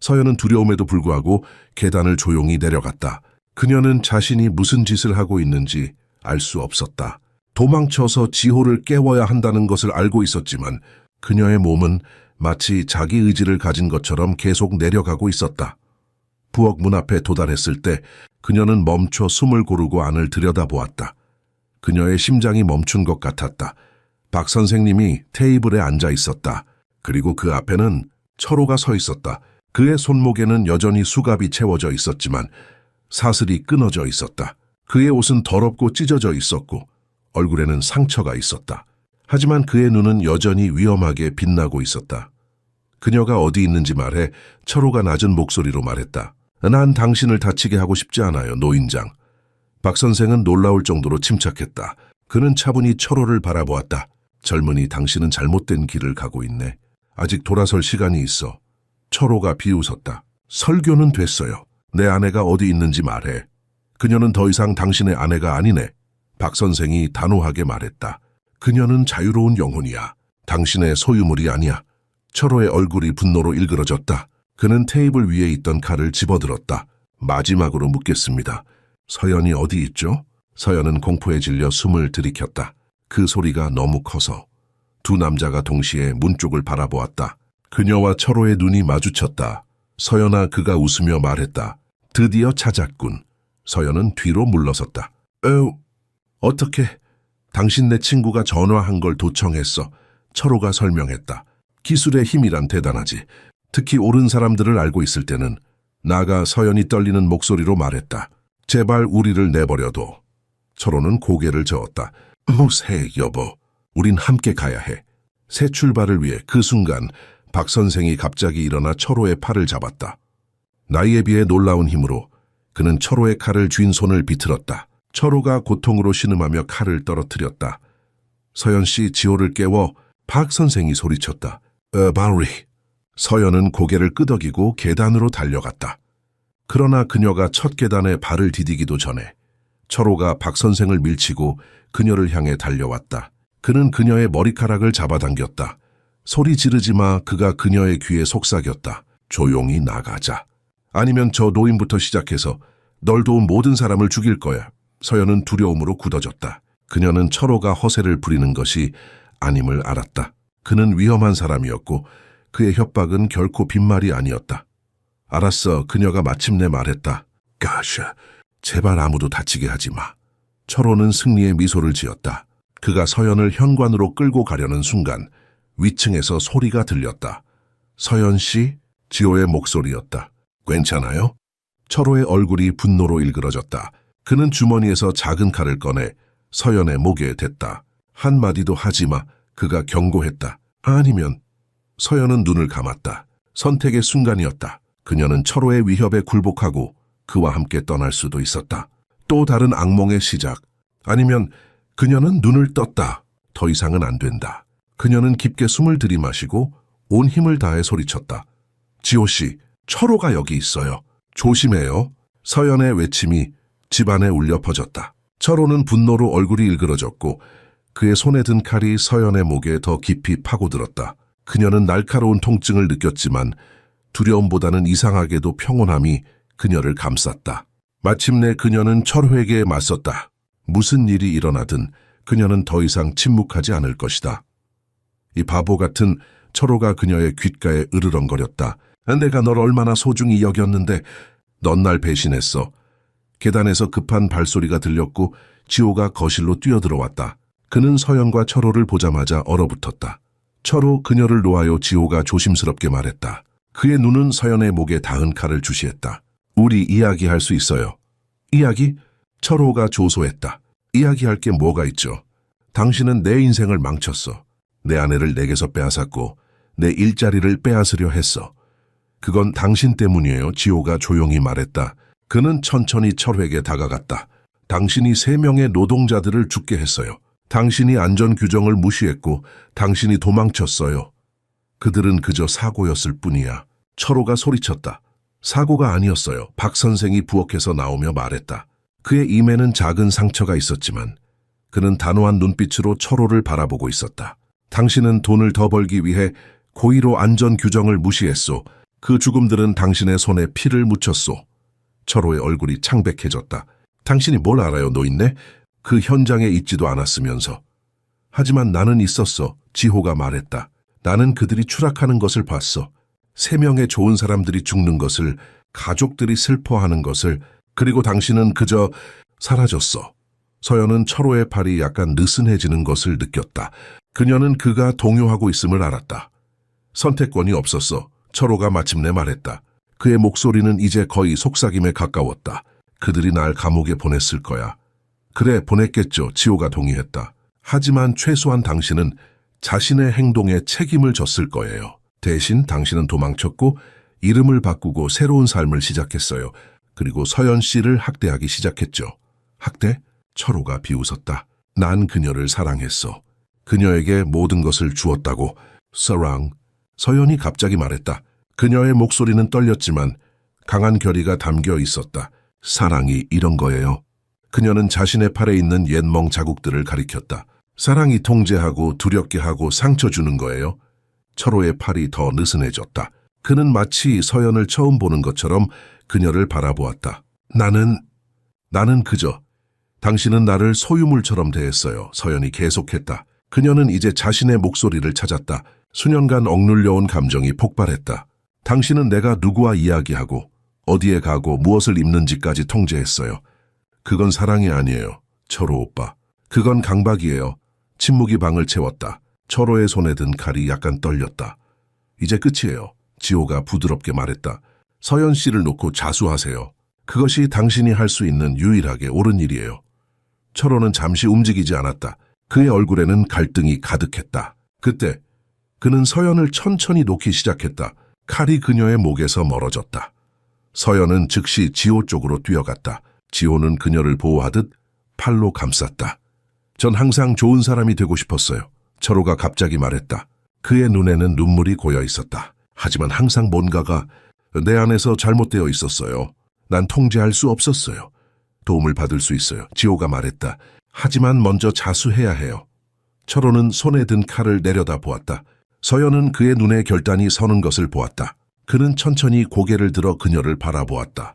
서연은 두려움에도 불구하고 계단을 조용히 내려갔다. 그녀는 자신이 무슨 짓을 하고 있는지 알 수 없었다. 도망쳐서 지호를 깨워야 한다는 것을 알고 있었지만 그녀의 몸은 마치 자기 의지를 가진 것처럼 계속 내려가고 있었다. 부엌 문 앞에 도달했을 때 그녀는 멈춰 숨을 고르고 안을 들여다보았다. 그녀의 심장이 멈춘 것 같았다. 박 선생님이 테이블에 앉아 있었다. 그리고 그 앞에는 철호가 서 있었다. 그의 손목에는 여전히 수갑이 채워져 있었지만 사슬이 끊어져 있었다. 그의 옷은 더럽고 찢어져 있었고 얼굴에는 상처가 있었다. 하지만 그의 눈은 여전히 위험하게 빛나고 있었다. 그녀가 어디 있는지 말해 철호가 낮은 목소리로 말했다. 난 당신을 다치게 하고 싶지 않아요, 노인장. 박 선생은 놀라울 정도로 침착했다. 그는 차분히 철호를 바라보았다. 젊은이, 당신은 잘못된 길을 가고 있네. 아직 돌아설 시간이 있어. 철호가 비웃었다. 설교는 됐어요. 내 아내가 어디 있는지 말해. 그녀는 더 이상 당신의 아내가 아니네. 박 선생이 단호하게 말했다. 그녀는 자유로운 영혼이야. 당신의 소유물이 아니야. 철호의 얼굴이 분노로 일그러졌다. 그는 테이블 위에 있던 칼을 집어들었다. 마지막으로 묻겠습니다. 서연이 어디 있죠? 서연은 공포에 질려 숨을 들이켰다. 그 소리가 너무 커서 두 남자가 동시에 문 쪽을 바라보았다. 그녀와 철호의 눈이 마주쳤다. 서연아, 그가 웃으며 말했다. 드디어 찾았군. 서연은 뒤로 물러섰다. 어떻게? 당신 내 친구가 전화한 걸 도청했어. 철호가 설명했다. 기술의 힘이란 대단하지. 특히 옳은 사람들을 알고 있을 때는. 나가 서연이 떨리는 목소리로 말했다. 제발 우리를 내버려둬. 철호는 고개를 저었다. 무세 여보, 우린 함께 가야 해. 새 출발을 위해. 그 순간 박 선생이 갑자기 일어나 철호의 팔을 잡았다. 나이에 비해 놀라운 힘으로 그는 철호의 칼을 쥔 손을 비틀었다. 철호가 고통으로 신음하며 칼을 떨어뜨렸다. 서연 씨, 지호를 깨워. 박 선생이 소리쳤다. 바리. 서연은 고개를 끄덕이고 계단으로 달려갔다. 그러나 그녀가 첫 계단에 발을 디디기도 전에 철호가 박 선생을 밀치고 그녀를 향해 달려왔다. 그는 그녀의 머리카락을 잡아당겼다. 소리 지르지 마. 그가 그녀의 귀에 속삭였다. 조용히 나가자. 아니면 저 노인부터 시작해서 널 도운 모든 사람을 죽일 거야. 서연은 두려움으로 굳어졌다. 그녀는 철호가 허세를 부리는 것이 아님을 알았다. 그는 위험한 사람이었고 그의 협박은 결코 빈말이 아니었다. 알았어. 그녀가 마침내 말했다. 가샤, 제발 아무도 다치게 하지 마. 철호는 승리의 미소를 지었다. 그가 서연을 현관으로 끌고 가려는 순간 위층에서 소리가 들렸다. 서연 씨? 지호의 목소리였다. 괜찮아요? 철호의 얼굴이 분노로 일그러졌다. 그는 주머니에서 작은 칼을 꺼내 서연의 목에 댔다. 한마디도 하지 마. 그가 경고했다. 아니면. 서연은 눈을 감았다. 선택의 순간이었다. 그녀는 철호의 위협에 굴복하고 그와 함께 떠날 수도 있었다. 또 다른 악몽의 시작. 아니면 그녀는 눈을 떴다. 더 이상은 안 된다. 그녀는 깊게 숨을 들이마시고 온 힘을 다해 소리쳤다. 지호 씨, 철호가 여기 있어요. 조심해요. 서연의 외침이 집안에 울려 퍼졌다. 철호는 분노로 얼굴이 일그러졌고 그의 손에 든 칼이 서연의 목에 더 깊이 파고들었다. 그녀는 날카로운 통증을 느꼈지만 두려움보다는 이상하게도 평온함이 그녀를 감쌌다. 마침내 그녀는 철호에게 맞섰다. 무슨 일이 일어나든 그녀는 더 이상 침묵하지 않을 것이다. 이 바보 같은. 철호가 그녀의 귓가에 으르렁거렸다. 내가 널 얼마나 소중히 여겼는데 넌 날 배신했어. 계단에서 급한 발소리가 들렸고 지호가 거실로 뛰어들어왔다. 그는 서연과 철호를 보자마자 얼어붙었다. 철호, 그녀를 놓아요. 지호가 조심스럽게 말했다. 그의 눈은 서연의 목에 닿은 칼을 주시했다. 우리 이야기할 수 있어요. 이야기? 철호가 조소했다. 이야기할 게 뭐가 있죠. 당신은 내 인생을 망쳤어. 내 아내를 내게서 빼앗았고 내 일자리를 빼앗으려 했어. 그건 당신 때문이에요. 지호가 조용히 말했다. 그는 천천히 철회에게 다가갔다. 당신이 3명의 노동자들을 죽게 했어요. 당신이 안전규정을 무시했고 당신이 도망쳤어요. 그들은 그저 사고였을 뿐이야. 철호가 소리쳤다. 사고가 아니었어요. 박 선생이 부엌에서 나오며 말했다. 그의 임에는 작은 상처가 있었지만 그는 단호한 눈빛으로 철호를 바라보고 있었다. 당신은 돈을 더 벌기 위해 고의로 안전규정을 무시했소. 그 죽음들은 당신의 손에 피를 묻혔소. 철호의 얼굴이 창백해졌다. 당신이 뭘 알아요, 노인네? 그 현장에 있지도 않았으면서. 하지만 나는 있었어. 지호가 말했다. 나는 그들이 추락하는 것을 봤어. 3명의 좋은 사람들이 죽는 것을, 가족들이 슬퍼하는 것을, 그리고 당신은 그저 사라졌어. 서연은 철호의 팔이 약간 느슨해지는 것을 느꼈다. 그녀는 그가 동요하고 있음을 알았다. 선택권이 없었어. 철호가 마침내 말했다. 그의 목소리는 이제 거의 속삭임에 가까웠다. 그들이 날 감옥에 보냈을 거야. 그래, 보냈겠죠. 지호가 동의했다. 하지만 최소한 당신은 자신의 행동에 책임을 졌을 거예요. 대신 당신은 도망쳤고 이름을 바꾸고 새로운 삶을 시작했어요. 그리고 서연 씨를 학대하기 시작했죠. 학대? 철호가 비웃었다. 난 그녀를 사랑했어. 그녀에게 모든 것을 주었다고. 사랑. 서연이 갑자기 말했다. 그녀의 목소리는 떨렸지만 강한 결의가 담겨 있었다. 사랑이 이런 거예요. 그녀는 자신의 팔에 있는 옛멍 자국들을 가리켰다. 사랑이 통제하고 두렵게 하고 상처 주는 거예요. 철호의 팔이 더 느슨해졌다. 그는 마치 서연을 처음 보는 것처럼 그녀를 바라보았다. 나는 그저 당신은 나를 소유물처럼 대했어요. 서연이 계속했다. 그녀는 이제 자신의 목소리를 찾았다. 수년간 억눌려온 감정이 폭발했다. 당신은 내가 누구와 이야기하고 어디에 가고 무엇을 입는지까지 통제했어요. 그건 사랑이 아니에요. 철호 오빠. 그건 강박이에요. 침묵이 방을 채웠다. 철호의 손에 든 칼이 약간 떨렸다. 이제 끝이에요. 지호가 부드럽게 말했다. 서연 씨를 놓고 자수하세요. 그것이 당신이 할 수 있는 유일하게 옳은 일이에요. 철호는 잠시 움직이지 않았다. 그의 얼굴에는 갈등이 가득했다. 그때 그는 서연을 천천히 놓기 시작했다. 칼이 그녀의 목에서 멀어졌다. 서연은 즉시 지호 쪽으로 뛰어갔다. 지호는 그녀를 보호하듯 팔로 감쌌다. 전 항상 좋은 사람이 되고 싶었어요. 철호가 갑자기 말했다. 그의 눈에는 눈물이 고여 있었다. 하지만 항상 뭔가가 내 안에서 잘못되어 있었어요. 난 통제할 수 없었어요. 도움을 받을 수 있어요. 지호가 말했다. 하지만 먼저 자수해야 해요. 철호는 손에 든 칼을 내려다 보았다. 서연은 그의 눈에 결단이 서는 것을 보았다. 그는 천천히 고개를 들어 그녀를 바라보았다.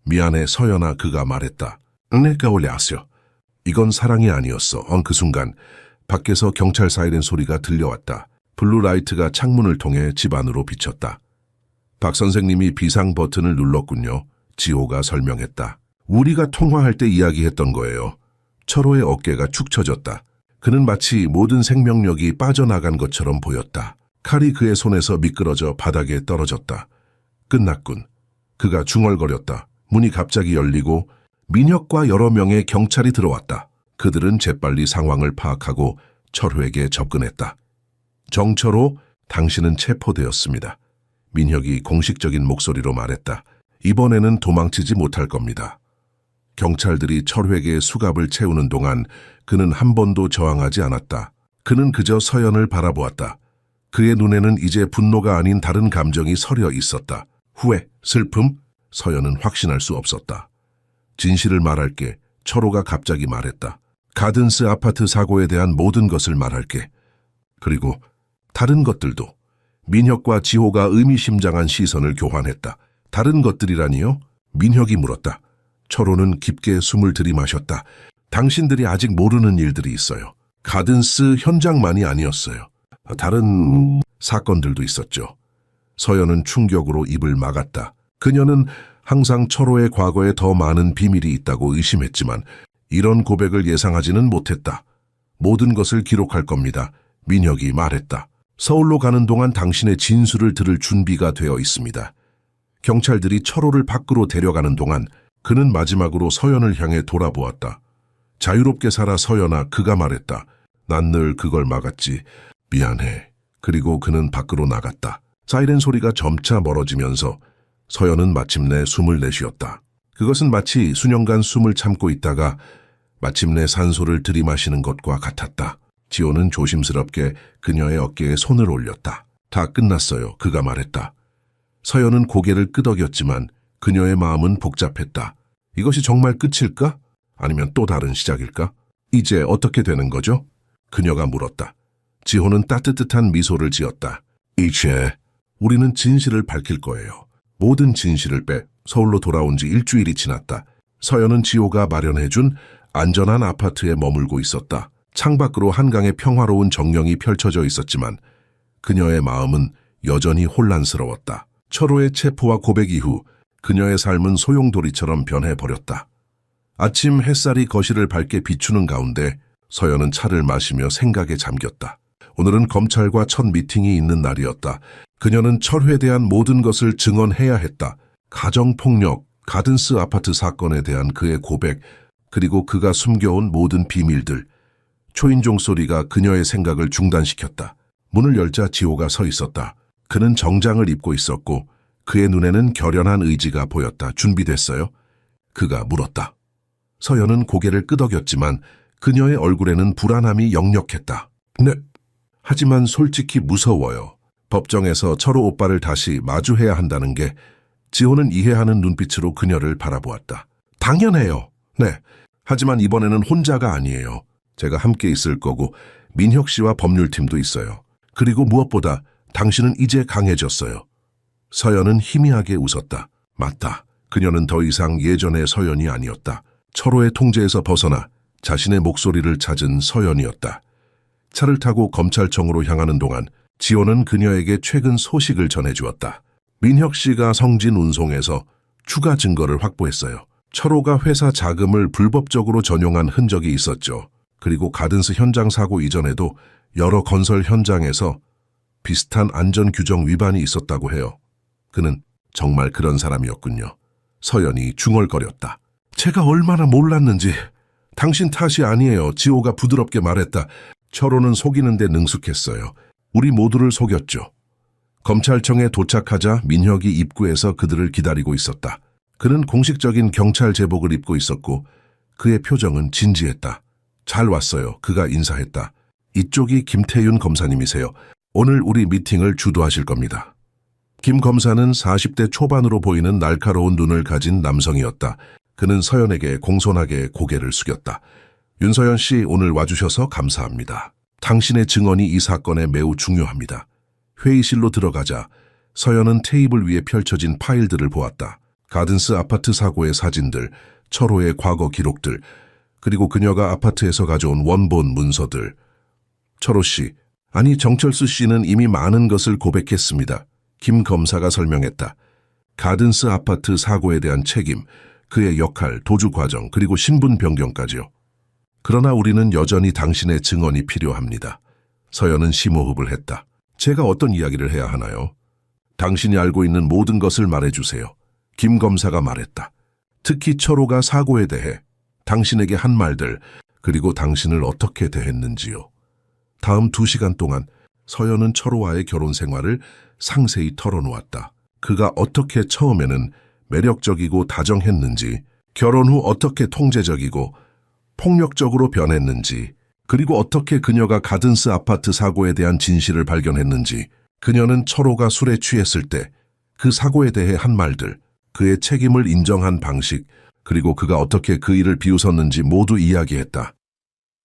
미안해, 서연아, 그가 말했다. 내가 원래 아세요. 이건 사랑이 아니었어. 그 순간 밖에서 경찰 사이렌 소리가 들려왔다. 블루라이트가 창문을 통해 집 안으로 비쳤다. 박 선생님이 비상 버튼을 눌렀군요. 지호가 설명했다. 우리가 통화할 때 이야기했던 거예요. 철호의 어깨가 축 처졌다. 그는 마치 모든 생명력이 빠져나간 것처럼 보였다. 칼이 그의 손에서 미끄러져 바닥에 떨어졌다. 끝났군. 그가 중얼거렸다. 문이 갑자기 열리고 민혁과 여러 명의 경찰이 들어왔다. 그들은 재빨리 상황을 파악하고 철호에게 접근했다. 정철호, 당신은 체포되었습니다. 민혁이 공식적인 목소리로 말했다. 이번에는 도망치지 못할 겁니다. 경찰들이 철회계의 수갑을 채우는 동안 그는 한 번도 저항하지 않았다. 그는 그저 서연을 바라보았다. 그의 눈에는 이제 분노가 아닌 다른 감정이 서려 있었다. 후회, 슬픔, 서연은 확신할 수 없었다. 진실을 말할게. 철호가 갑자기 말했다. 가든스 아파트 사고에 대한 모든 것을 말할게. 그리고 다른 것들도. 민혁과 지호가 의미심장한 시선을 교환했다. 다른 것들이라니요? 민혁이 물었다. 철호는 깊게 숨을 들이마셨다. 당신들이 아직 모르는 일들이 있어요. 가든스 현장만이 아니었어요. 다른 사건들도 있었죠. 서연은 충격으로 입을 막았다. 그녀는 항상 철호의 과거에 더 많은 비밀이 있다고 의심했지만 이런 고백을 예상하지는 못했다. 모든 것을 기록할 겁니다. 민혁이 말했다. 서울로 가는 동안 당신의 진술을 들을 준비가 되어 있습니다. 경찰들이 철호를 밖으로 데려가는 동안 그는 마지막으로 서연을 향해 돌아보았다. 자유롭게 살아, 서연아, 그가 말했다. 난 늘 그걸 막았지. 미안해. 그리고 그는 밖으로 나갔다. 사이렌 소리가 점차 멀어지면서 서연은 마침내 숨을 내쉬었다. 그것은 마치 수년간 숨을 참고 있다가 마침내 산소를 들이마시는 것과 같았다. 지호는 조심스럽게 그녀의 어깨에 손을 올렸다. 다 끝났어요. 그가 말했다. 서연은 고개를 끄덕였지만 그녀의 마음은 복잡했다. 이것이 정말 끝일까? 아니면 또 다른 시작일까? 이제 어떻게 되는 거죠? 그녀가 물었다. 지호는 따뜻한 미소를 지었다. 이제 우리는 진실을 밝힐 거예요. 모든 진실을 빼 서울로 돌아온 지 일주일이 지났다. 서연은 지호가 마련해준 안전한 아파트에 머물고 있었다. 창밖으로 한강의 평화로운 정령이 펼쳐져 있었지만 그녀의 마음은 여전히 혼란스러웠다. 철호의 체포와 고백 이후 그녀의 삶은 소용돌이처럼 변해버렸다. 아침 햇살이 거실을 밝게 비추는 가운데 서연은 차를 마시며 생각에 잠겼다. 오늘은 검찰과 첫 미팅이 있는 날이었다. 그녀는 철회에 대한 모든 것을 증언해야 했다. 가정폭력, 가든스 아파트 사건에 대한 그의 고백, 그리고 그가 숨겨온 모든 비밀들. 초인종 소리가 그녀의 생각을 중단시켰다. 문을 열자 지호가 서 있었다. 그는 정장을 입고 있었고 그의 눈에는 결연한 의지가 보였다. 준비됐어요? 그가 물었다. 서연은 고개를 끄덕였지만 그녀의 얼굴에는 불안함이 역력했다. 네. 하지만 솔직히 무서워요. 법정에서 철호 오빠를 다시 마주해야 한다는 게. 지호는 이해하는 눈빛으로 그녀를 바라보았다. 당연해요. 네. 하지만 이번에는 혼자가 아니에요. 제가 함께 있을 거고 민혁 씨와 법률팀도 있어요. 그리고 무엇보다 당신은 이제 강해졌어요. 서연은 희미하게 웃었다. 맞다. 그녀는 더 이상 예전의 서연이 아니었다. 철호의 통제에서 벗어나 자신의 목소리를 찾은 서연이었다. 차를 타고 검찰청으로 향하는 동안 지호는 그녀에게 최근 소식을 전해주었다. 민혁 씨가 성진 운송에서 추가 증거를 확보했어요. 철호가 회사 자금을 불법적으로 전용한 흔적이 있었죠. 그리고 가든스 현장 사고 이전에도 여러 건설 현장에서 비슷한 안전규정 위반이 있었다고 해요. 그는 정말 그런 사람이었군요. 서연이 중얼거렸다. 제가 얼마나 몰랐는지. 당신 탓이 아니에요. 지호가 부드럽게 말했다. 철호는 속이는데 능숙했어요. 우리 모두를 속였죠. 검찰청에 도착하자 민혁이 입구에서 그들을 기다리고 있었다. 그는 공식적인 경찰 제복을 입고 있었고 그의 표정은 진지했다. 잘 왔어요. 그가 인사했다. 이쪽이 김태윤 검사님이세요. 오늘 우리 미팅을 주도하실 겁니다. 김 검사는 40대 초반으로 보이는 날카로운 눈을 가진 남성이었다. 그는 서연에게 공손하게 고개를 숙였다. 윤서연 씨, 오늘 와주셔서 감사합니다. 당신의 증언이 이 사건에 매우 중요합니다. 회의실로 들어가자 서연은 테이블 위에 펼쳐진 파일들을 보았다. 가든스 아파트 사고의 사진들, 철호의 과거 기록들, 그리고 그녀가 아파트에서 가져온 원본 문서들. 철호 씨, 아니 정철수 씨는 이미 많은 것을 고백했습니다. 김 검사가 설명했다. 가든스 아파트 사고에 대한 책임, 그의 역할, 도주 과정, 그리고 신분 변경까지요. 그러나 우리는 여전히 당신의 증언이 필요합니다. 서연은 심호흡을 했다. 제가 어떤 이야기를 해야 하나요? 당신이 알고 있는 모든 것을 말해주세요. 김 검사가 말했다. 특히 철호가 사고에 대해 당신에게 한 말들, 그리고 당신을 어떻게 대했는지요. 다음 2시간 동안 서연은 철호와의 결혼 생활을 상세히 털어놓았다. 그가 어떻게 처음에는 매력적이고 다정했는지, 결혼 후 어떻게 통제적이고 폭력적으로 변했는지, 그리고 어떻게 그녀가 가든스 아파트 사고에 대한 진실을 발견했는지, 그녀는 철호가 술에 취했을 때 그 사고에 대해 한 말들, 그의 책임을 인정한 방식, 그리고 그가 어떻게 그 일을 비웃었는지 모두 이야기했다.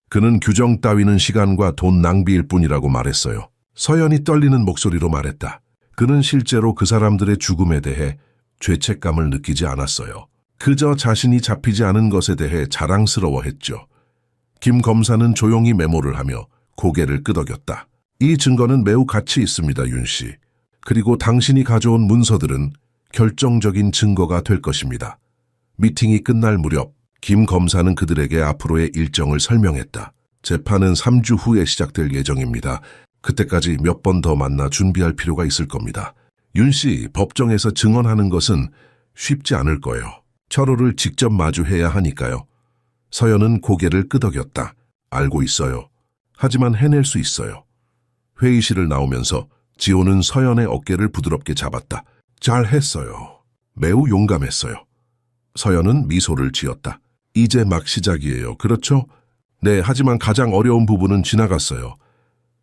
그는 규정 따위는 시간과 돈 낭비일 뿐이라고 말했어요. 서연이 떨리는 목소리로 말했다. 그는 실제로 그 사람들의 죽음에 대해 죄책감을 느끼지 않았어요. 그저 자신이 잡히지 않은 것에 대해 자랑스러워했죠. 김 검사는 조용히 메모를 하며 고개를 끄덕였다. 이 증거는 매우 가치 있습니다, 윤 씨. 그리고 당신이 가져온 문서들은 결정적인 증거가 될 것입니다. 미팅이 끝날 무렵 김 검사는 그들에게 앞으로의 일정을 설명했다. 재판은 3주 후에 시작될 예정입니다. 그때까지 몇 번 더 만나 준비할 필요가 있을 겁니다. 윤 씨, 법정에서 증언하는 것은 쉽지 않을 거예요. 철호를 직접 마주해야 하니까요. 서연은 고개를 끄덕였다. 알고 있어요. 하지만 해낼 수 있어요. 회의실을 나오면서 지호는 서연의 어깨를 부드럽게 잡았다. 잘했어요. 매우 용감했어요. 서연은 미소를 지었다. 이제 막 시작이에요. 그렇죠? 네, 하지만 가장 어려운 부분은 지나갔어요.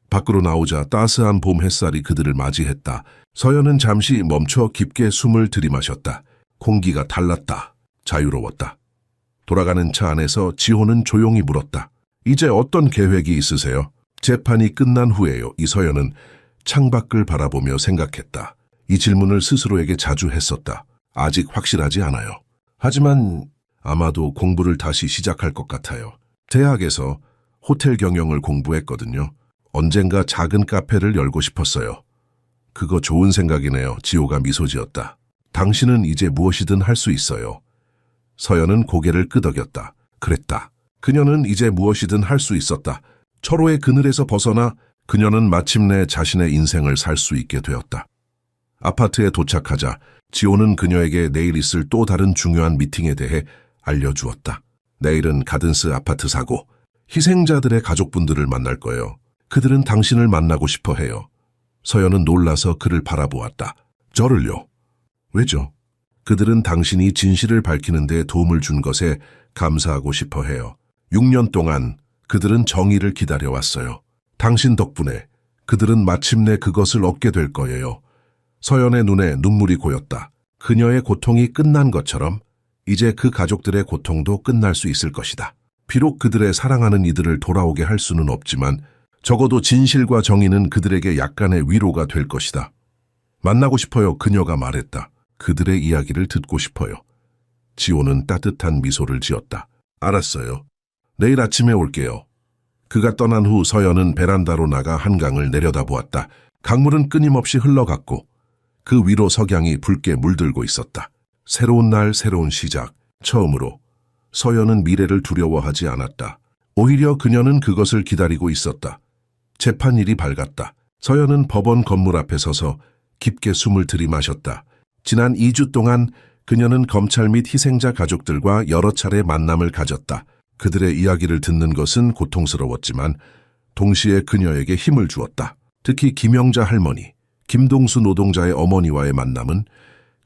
밖으로 나오자 따스한 봄 햇살이 그들을 맞이했다. 서연은 잠시 멈춰 깊게 숨을 들이마셨다. 공기가 달랐다. 자유로웠다. 돌아가는 차 안에서 지호는 조용히 물었다. 이제 어떤 계획이 있으세요? 재판이 끝난 후에요. 이서연은 창밖을 바라보며 생각했다. 이 질문을 스스로에게 자주 했었다. 아직 확실하지 않아요. 하지만 아마도 공부를 다시 시작할 것 같아요. 대학에서 호텔 경영을 공부했거든요. 언젠가 작은 카페를 열고 싶었어요. 그거 좋은 생각이네요. 지호가 미소 지었다. 당신은 이제 무엇이든 할 수 있어요. 서연은 고개를 끄덕였다. 그랬다. 그녀는 이제 무엇이든 할 수 있었다. 철호의 그늘에서 벗어나 그녀는 마침내 자신의 인생을 살 수 있게 되었다. 아파트에 도착하자 지호는 그녀에게 내일 있을 또 다른 중요한 미팅에 대해 알려주었다. 내일은 가든스 아파트 사고, 희생자들의 가족분들을 만날 거예요. 그들은 당신을 만나고 싶어 해요. 서연은 놀라서 그를 바라보았다. 저를요? 왜죠? 그들은 당신이 진실을 밝히는 데 도움을 준 것에 감사하고 싶어 해요. 6년 동안 그들은 정의를 기다려왔어요. 당신 덕분에 그들은 마침내 그것을 얻게 될 거예요. 서연의 눈에 눈물이 고였다. 그녀의 고통이 끝난 것처럼 이제 그 가족들의 고통도 끝날 수 있을 것이다. 비록 그들의 사랑하는 이들을 돌아오게 할 수는 없지만 적어도 진실과 정의는 그들에게 약간의 위로가 될 것이다. 만나고 싶어요. 그녀가 말했다. 그들의 이야기를 듣고 싶어요. 지호는 따뜻한 미소를 지었다. 알았어요. 내일 아침에 올게요. 그가 떠난 후 서연은 베란다로 나가 한강을 내려다보았다. 강물은 끊임없이 흘러갔고 그 위로 석양이 붉게 물들고 있었다. 새로운 날, 새로운 시작. 처음으로 서연은 미래를 두려워하지 않았다. 오히려 그녀는 그것을 기다리고 있었다. 재판일이 밝았다. 서연은 법원 건물 앞에 서서 깊게 숨을 들이마셨다. 지난 2주 동안 그녀는 검찰 및 희생자 가족들과 여러 차례 만남을 가졌다. 그들의 이야기를 듣는 것은 고통스러웠지만 동시에 그녀에게 힘을 주었다. 특히 김영자 할머니, 김동수 노동자의 어머니와의 만남은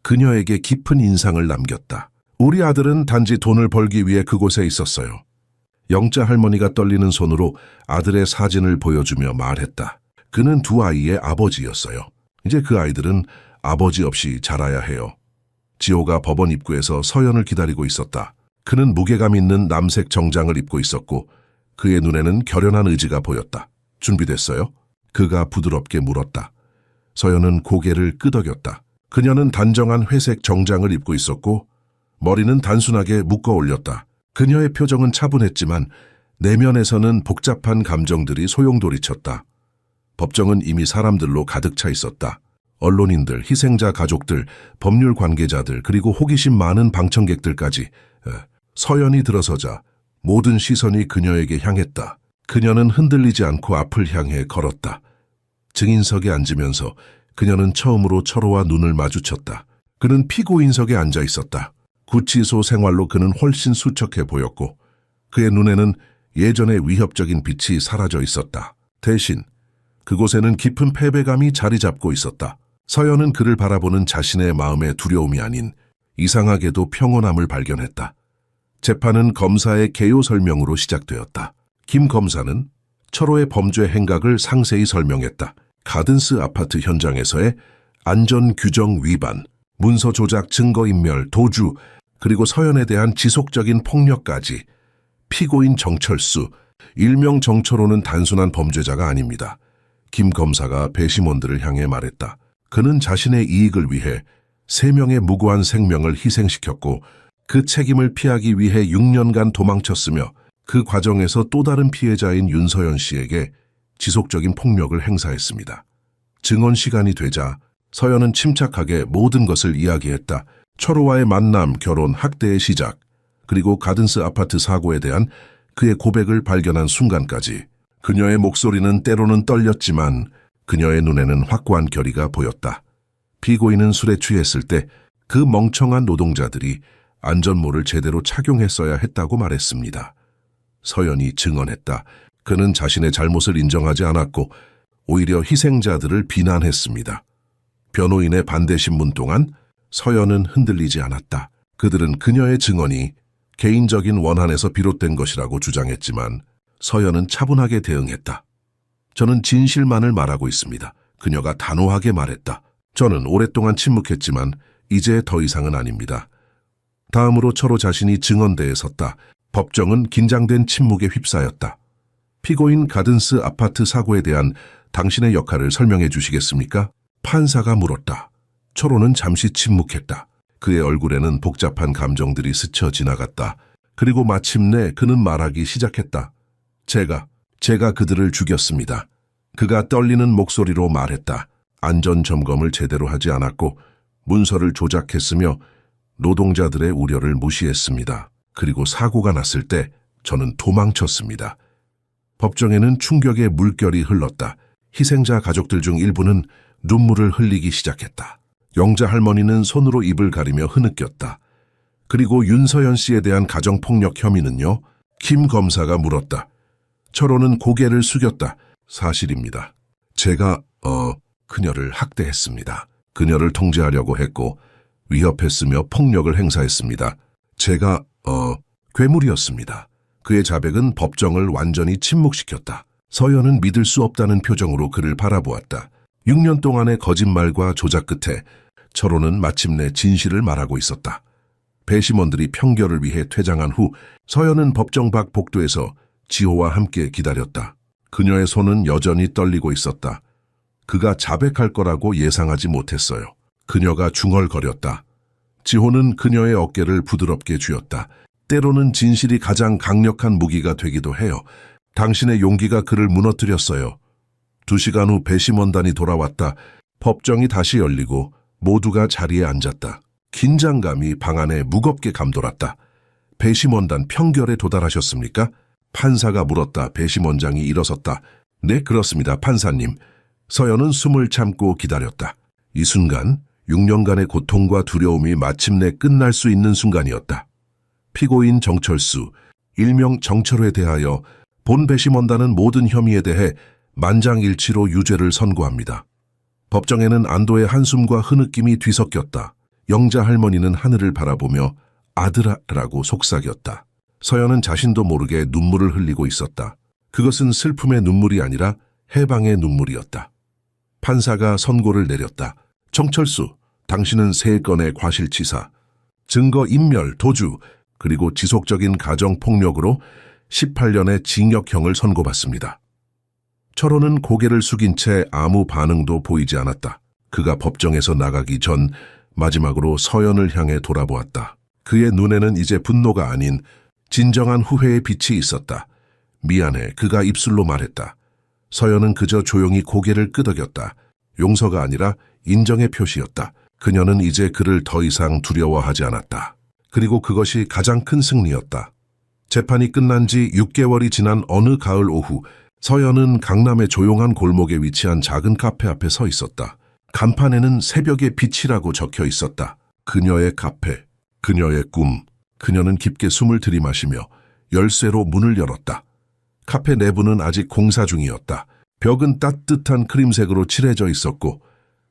그녀에게 깊은 인상을 남겼다. 우리 아들은 단지 돈을 벌기 위해 그곳에 있었어요. 영자 할머니가 떨리는 손으로 아들의 사진을 보여주며 말했다. 그는 두 아이의 아버지였어요. 이제 그 아이들은 아버지 없이 자라야 해요. 지호가 법원 입구에서 서연을 기다리고 있었다. 그는 무게감 있는 남색 정장을 입고 있었고 그의 눈에는 결연한 의지가 보였다. 준비됐어요? 그가 부드럽게 물었다. 서연은 고개를 끄덕였다. 그녀는 단정한 회색 정장을 입고 있었고 머리는 단순하게 묶어 올렸다. 그녀의 표정은 차분했지만 내면에서는 복잡한 감정들이 소용돌이쳤다. 법정은 이미 사람들로 가득 차 있었다. 언론인들, 희생자 가족들, 법률 관계자들, 그리고 호기심 많은 방청객들까지. 서연이 들어서자 모든 시선이 그녀에게 향했다. 그녀는 흔들리지 않고 앞을 향해 걸었다. 증인석에 앉으면서 그녀는 처음으로 철호와 눈을 마주쳤다. 그는 피고인석에 앉아 있었다. 구치소 생활로 그는 훨씬 수척해 보였고 그의 눈에는 예전의 위협적인 빛이 사라져 있었다. 대신 그곳에는 깊은 패배감이 자리 잡고 있었다. 서연은 그를 바라보는 자신의 마음의 두려움이 아닌 이상하게도 평온함을 발견했다. 재판은 검사의 개요 설명으로 시작되었다. 김 검사는 철호의 범죄 행각을 상세히 설명했다. 가든스 아파트 현장에서의 안전규정 위반, 문서 조작, 증거인멸, 도주, 그리고 서연에 대한 지속적인 폭력까지. 피고인 정철수, 일명 정철호는 단순한 범죄자가 아닙니다. 김 검사가 배심원들을 향해 말했다. 그는 자신의 이익을 위해 3명의 무고한 생명을 희생시켰고 그 책임을 피하기 위해 6년간 도망쳤으며 그 과정에서 또 다른 피해자인 윤서연 씨에게 지속적인 폭력을 행사했습니다. 증언 시간이 되자 서연은 침착하게 모든 것을 이야기했다. 철호와의 만남, 결혼, 학대의 시작, 그리고 가든스 아파트 사고에 대한 그의 고백을 발견한 순간까지. 그녀의 목소리는 때로는 떨렸지만 그녀의 눈에는 확고한 결의가 보였다. 피고인은 술에 취했을 때 그 멍청한 노동자들이 안전모를 제대로 착용했어야 했다고 말했습니다. 서연이 증언했다. 그는 자신의 잘못을 인정하지 않았고 오히려 희생자들을 비난했습니다. 변호인의 반대 신문 동안 서연은 흔들리지 않았다. 그들은 그녀의 증언이 개인적인 원한에서 비롯된 것이라고 주장했지만 서연은 차분하게 대응했다. 저는 진실만을 말하고 있습니다. 그녀가 단호하게 말했다. 저는 오랫동안 침묵했지만 이제 더 이상은 아닙니다. 다음으로 철호 자신이 증언대에 섰다. 법정은 긴장된 침묵에 휩싸였다. 피고인 가든스 아파트 사고에 대한 당신의 역할을 설명해 주시겠습니까? 판사가 물었다. 철호는 잠시 침묵했다. 그의 얼굴에는 복잡한 감정들이 스쳐 지나갔다. 그리고 마침내 그는 말하기 시작했다. 제가 그들을 죽였습니다. 그가 떨리는 목소리로 말했다. 안전점검을 제대로 하지 않았고 문서를 조작했으며 노동자들의 우려를 무시했습니다. 그리고 사고가 났을 때 저는 도망쳤습니다. 법정에는 충격의 물결이 흘렀다. 희생자 가족들 중 일부는 눈물을 흘리기 시작했다. 영자 할머니는 손으로 입을 가리며 흐느꼈다. 그리고 윤서연 씨에 대한 가정폭력 혐의는요? 김 검사가 물었다. 철호는 고개를 숙였다. 사실입니다. 제가 그녀를 학대했습니다. 그녀를 통제하려고 했고 위협했으며 폭력을 행사했습니다. 제가 괴물이었습니다. 그의 자백은 법정을 완전히 침묵시켰다. 서연은 믿을 수 없다는 표정으로 그를 바라보았다. 6년 동안의 거짓말과 조작 끝에 철호는 마침내 진실을 말하고 있었다. 배심원들이 평결을 위해 퇴장한 후 서연은 법정 밖 복도에서 지호와 함께 기다렸다. 그녀의 손은 여전히 떨리고 있었다. 그가 자백할 거라고 예상하지 못했어요. 그녀가 중얼거렸다. 지호는 그녀의 어깨를 부드럽게 쥐었다. 때로는 진실이 가장 강력한 무기가 되기도 해요. 당신의 용기가 그를 무너뜨렸어요. 2시간 후 배심원단이 돌아왔다. 법정이 다시 열리고 모두가 자리에 앉았다. 긴장감이 방 안에 무겁게 감돌았다. 배심원단 평결에 도달하셨습니까? 판사가 물었다. 배심원장이 일어섰다. 네, 그렇습니다, 판사님. 서연은 숨을 참고 기다렸다. 이 순간 6년간의 고통과 두려움이 마침내 끝날 수 있는 순간이었다. 피고인 정철수, 일명 정철호에 대하여 본 배심원단은 모든 혐의에 대해 만장일치로 유죄를 선고합니다. 법정에는 안도의 한숨과 흐느낌이 뒤섞였다. 영자 할머니는 하늘을 바라보며 아들아라고 속삭였다. 서연은 자신도 모르게 눈물을 흘리고 있었다. 그것은 슬픔의 눈물이 아니라 해방의 눈물이었다. 판사가 선고를 내렸다. 정철수, 당신은 3건의 과실치사, 증거인멸, 도주, 그리고 지속적인 가정폭력으로 18년의 징역형을 선고받습니다. 철호는 고개를 숙인 채 아무 반응도 보이지 않았다. 그가 법정에서 나가기 전 마지막으로 서연을 향해 돌아보았다. 그의 눈에는 이제 분노가 아닌 진정한 후회의 빛이 있었다. 미안해, 그가 입술로 말했다. 서연은 그저 조용히 고개를 끄덕였다. 용서가 아니라 인정의 표시였다. 그녀는 이제 그를 더 이상 두려워하지 않았다. 그리고 그것이 가장 큰 승리였다. 재판이 끝난 지 6개월이 지난 어느 가을 오후, 서연은 강남의 조용한 골목에 위치한 작은 카페 앞에 서 있었다. 간판에는 새벽의 빛이라고 적혀 있었다. 그녀의 카페, 그녀의 꿈. 그녀는 깊게 숨을 들이마시며 열쇠로 문을 열었다. 카페 내부는 아직 공사 중이었다. 벽은 따뜻한 크림색으로 칠해져 있었고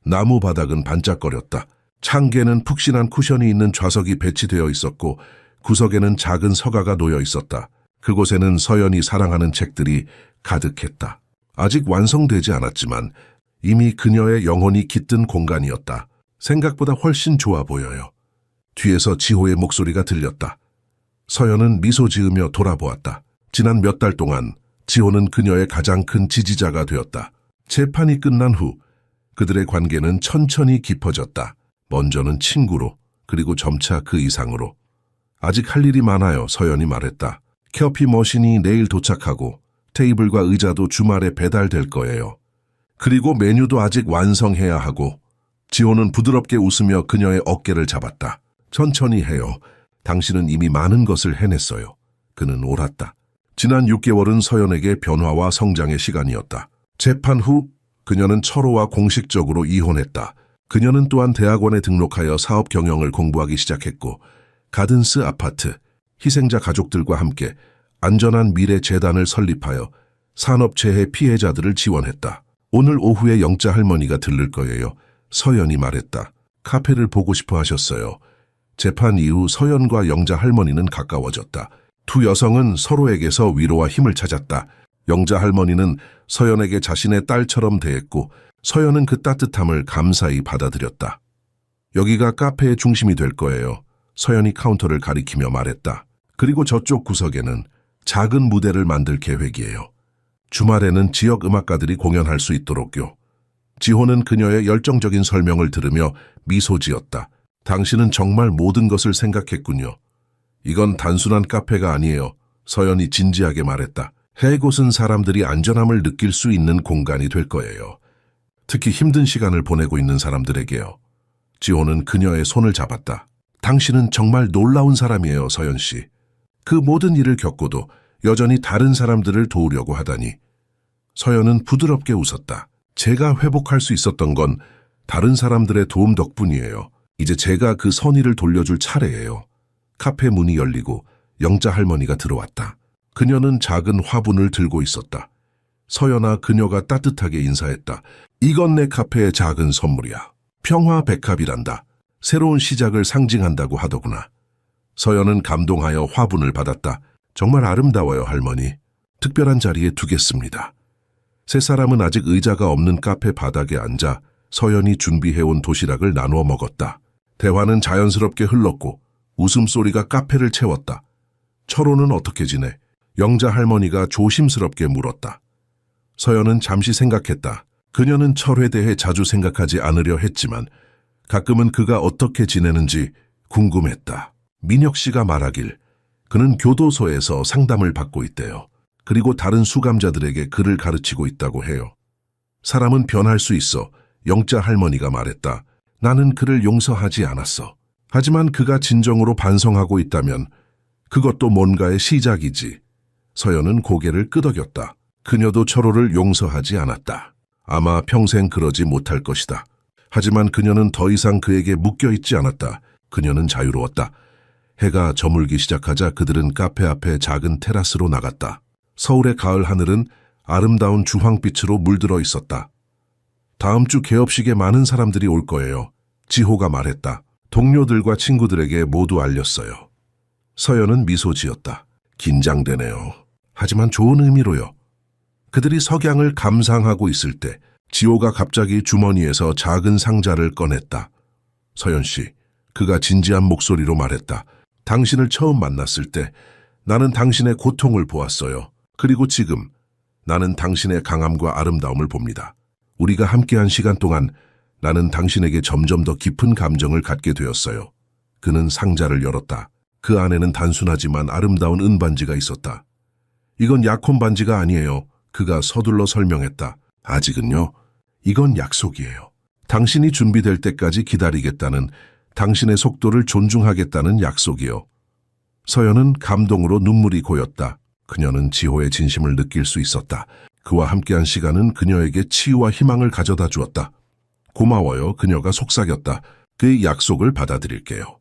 나무 바닥은 반짝거렸다. 창계는 푹신한 쿠션이 있는 좌석이 배치되어 있었고 구석에는 작은 서가가 놓여 있었다. 그곳에는 서연이 사랑하는 책들이 가득했다. 아직 완성되지 않았지만 이미 그녀의 영혼이 깃든 공간이었다. 생각보다 훨씬 좋아 보여요. 뒤에서 지호의 목소리가 들렸다. 서연은 미소 지으며 돌아보았다. 지난 몇 달 동안 지호는 그녀의 가장 큰 지지자가 되었다. 재판이 끝난 후 그들의 관계는 천천히 깊어졌다. 먼저는 친구로, 그리고 점차 그 이상으로. 아직 할 일이 많아요, 서연이 말했다. 커피 머신이 내일 도착하고 테이블과 의자도 주말에 배달될 거예요. 그리고 메뉴도 아직 완성해야 하고. 지호는 부드럽게 웃으며 그녀의 어깨를 잡았다. 천천히 해요. 당신은 이미 많은 것을 해냈어요. 그는 옳았다. 지난 6개월은 서연에게 변화와 성장의 시간이었다. 재판 후 그녀는 철호와 공식적으로 이혼했다. 그녀는 또한 대학원에 등록하여 사업 경영을 공부하기 시작했고 가든스 아파트, 희생자 가족들과 함께 안전한 미래 재단을 설립하여 산업재해 피해자들을 지원했다. 오늘 오후에 영자 할머니가 들를 거예요. 서연이 말했다. 카페를 보고 싶어 하셨어요. 재판 이후 서연과 영자 할머니는 가까워졌다. 두 여성은 서로에게서 위로와 힘을 찾았다. 영자 할머니는 서연에게 자신의 딸처럼 대했고 서연은 그 따뜻함을 감사히 받아들였다. 여기가 카페의 중심이 될 거예요. 서연이 카운터를 가리키며 말했다. 그리고 저쪽 구석에는 작은 무대를 만들 계획이에요. 주말에는 지역 음악가들이 공연할 수 있도록요. 지호는 그녀의 열정적인 설명을 들으며 미소 지었다. 당신은 정말 모든 것을 생각했군요. 이건 단순한 카페가 아니에요. 서연이 진지하게 말했다. 해곳은 사람들이 안전함을 느낄 수 있는 공간이 될 거예요. 특히 힘든 시간을 보내고 있는 사람들에게요. 지호는 그녀의 손을 잡았다. 당신은 정말 놀라운 사람이에요, 서연 씨. 그 모든 일을 겪고도 여전히 다른 사람들을 도우려고 하다니. 서연은 부드럽게 웃었다. 제가 회복할 수 있었던 건 다른 사람들의 도움 덕분이에요. 이제 제가 그 선의를 돌려줄 차례예요. 카페 문이 열리고 영자 할머니가 들어왔다. 그녀는 작은 화분을 들고 있었다. 서연아, 그녀가 따뜻하게 인사했다. 이건 내 카페의 작은 선물이야. 평화백합이란다. 새로운 시작을 상징한다고 하더구나. 서연은 감동하여 화분을 받았다. 정말 아름다워요, 할머니. 특별한 자리에 두겠습니다. 세 사람은 아직 의자가 없는 카페 바닥에 앉아 서연이 준비해온 도시락을 나누어 먹었다. 대화는 자연스럽게 흘렀고 웃음소리가 카페를 채웠다. 철호는 어떻게 지내? 영자 할머니가 조심스럽게 물었다. 서연은 잠시 생각했다. 그녀는 철호에 대해 자주 생각하지 않으려 했지만 가끔은 그가 어떻게 지내는지 궁금했다. 민혁 씨가 말하길 그는 교도소에서 상담을 받고 있대요. 그리고 다른 수감자들에게 그를 가르치고 있다고 해요. 사람은 변할 수 있어. 영자 할머니가 말했다. 나는 그를 용서하지 않았어. 하지만 그가 진정으로 반성하고 있다면 그것도 뭔가의 시작이지. 서연은 고개를 끄덕였다. 그녀도 철호를 용서하지 않았다. 아마 평생 그러지 못할 것이다. 하지만 그녀는 더 이상 그에게 묶여있지 않았다. 그녀는 자유로웠다. 해가 저물기 시작하자 그들은 카페 앞에 작은 테라스로 나갔다. 서울의 가을 하늘은 아름다운 주황빛으로 물들어 있었다. 다음 주 개업식에 많은 사람들이 올 거예요. 지호가 말했다. 동료들과 친구들에게 모두 알렸어요. 서연은 미소 지었다. 긴장되네요. 하지만 좋은 의미로요. 그들이 석양을 감상하고 있을 때 지호가 갑자기 주머니에서 작은 상자를 꺼냈다. 서연 씨, 그가 진지한 목소리로 말했다. 당신을 처음 만났을 때 나는 당신의 고통을 보았어요. 그리고 지금 나는 당신의 강함과 아름다움을 봅니다. 우리가 함께한 시간 동안 나는 당신에게 점점 더 깊은 감정을 갖게 되었어요. 그는 상자를 열었다. 그 안에는 단순하지만 아름다운 은반지가 있었다. 이건 약혼 반지가 아니에요. 그가 서둘러 설명했다. 아직은요. 이건 약속이에요. 당신이 준비될 때까지 기다리겠다는, 당신의 속도를 존중하겠다는 약속이요. 서연은 감동으로 눈물이 고였다. 그녀는 지호의 진심을 느낄 수 있었다. 그와 함께한 시간은 그녀에게 치유와 희망을 가져다 주었다. 고마워요. 그녀가 속삭였다. 그의 약속을 받아들일게요.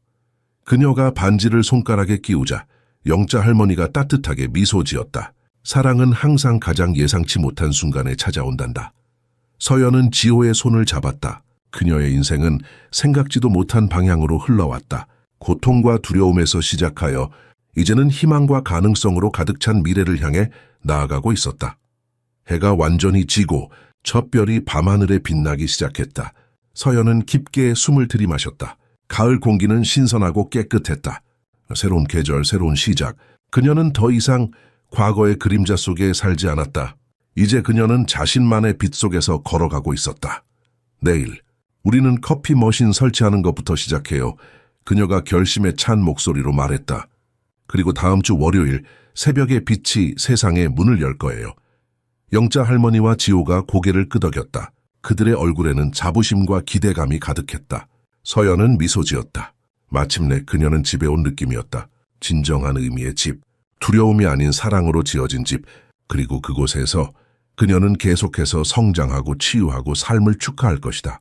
그녀가 반지를 손가락에 끼우자 영자 할머니가 따뜻하게 미소 지었다. 사랑은 항상 가장 예상치 못한 순간에 찾아온단다. 서연은 지호의 손을 잡았다. 그녀의 인생은 생각지도 못한 방향으로 흘러왔다. 고통과 두려움에서 시작하여 이제는 희망과 가능성으로 가득 찬 미래를 향해 나아가고 있었다. 해가 완전히 지고 첫 별이 밤하늘에 빛나기 시작했다. 서연은 깊게 숨을 들이마셨다. 가을 공기는 신선하고 깨끗했다. 새로운 계절, 새로운 시작. 그녀는 더 이상 과거의 그림자 속에 살지 않았다. 이제 그녀는 자신만의 빛 속에서 걸어가고 있었다. 내일 우리는 커피 머신 설치하는 것부터 시작해요. 그녀가 결심에 찬 목소리로 말했다. 그리고 다음 주 월요일 새벽의 빛이 세상의 문을 열 거예요. 영자 할머니와 지호가 고개를 끄덕였다. 그들의 얼굴에는 자부심과 기대감이 가득했다. 서연은 미소 지었다. 마침내 그녀는 집에 온 느낌이었다. 진정한 의미의 집, 두려움이 아닌 사랑으로 지어진 집, 그리고 그곳에서 그녀는 계속해서 성장하고 치유하고 삶을 축하할 것이다.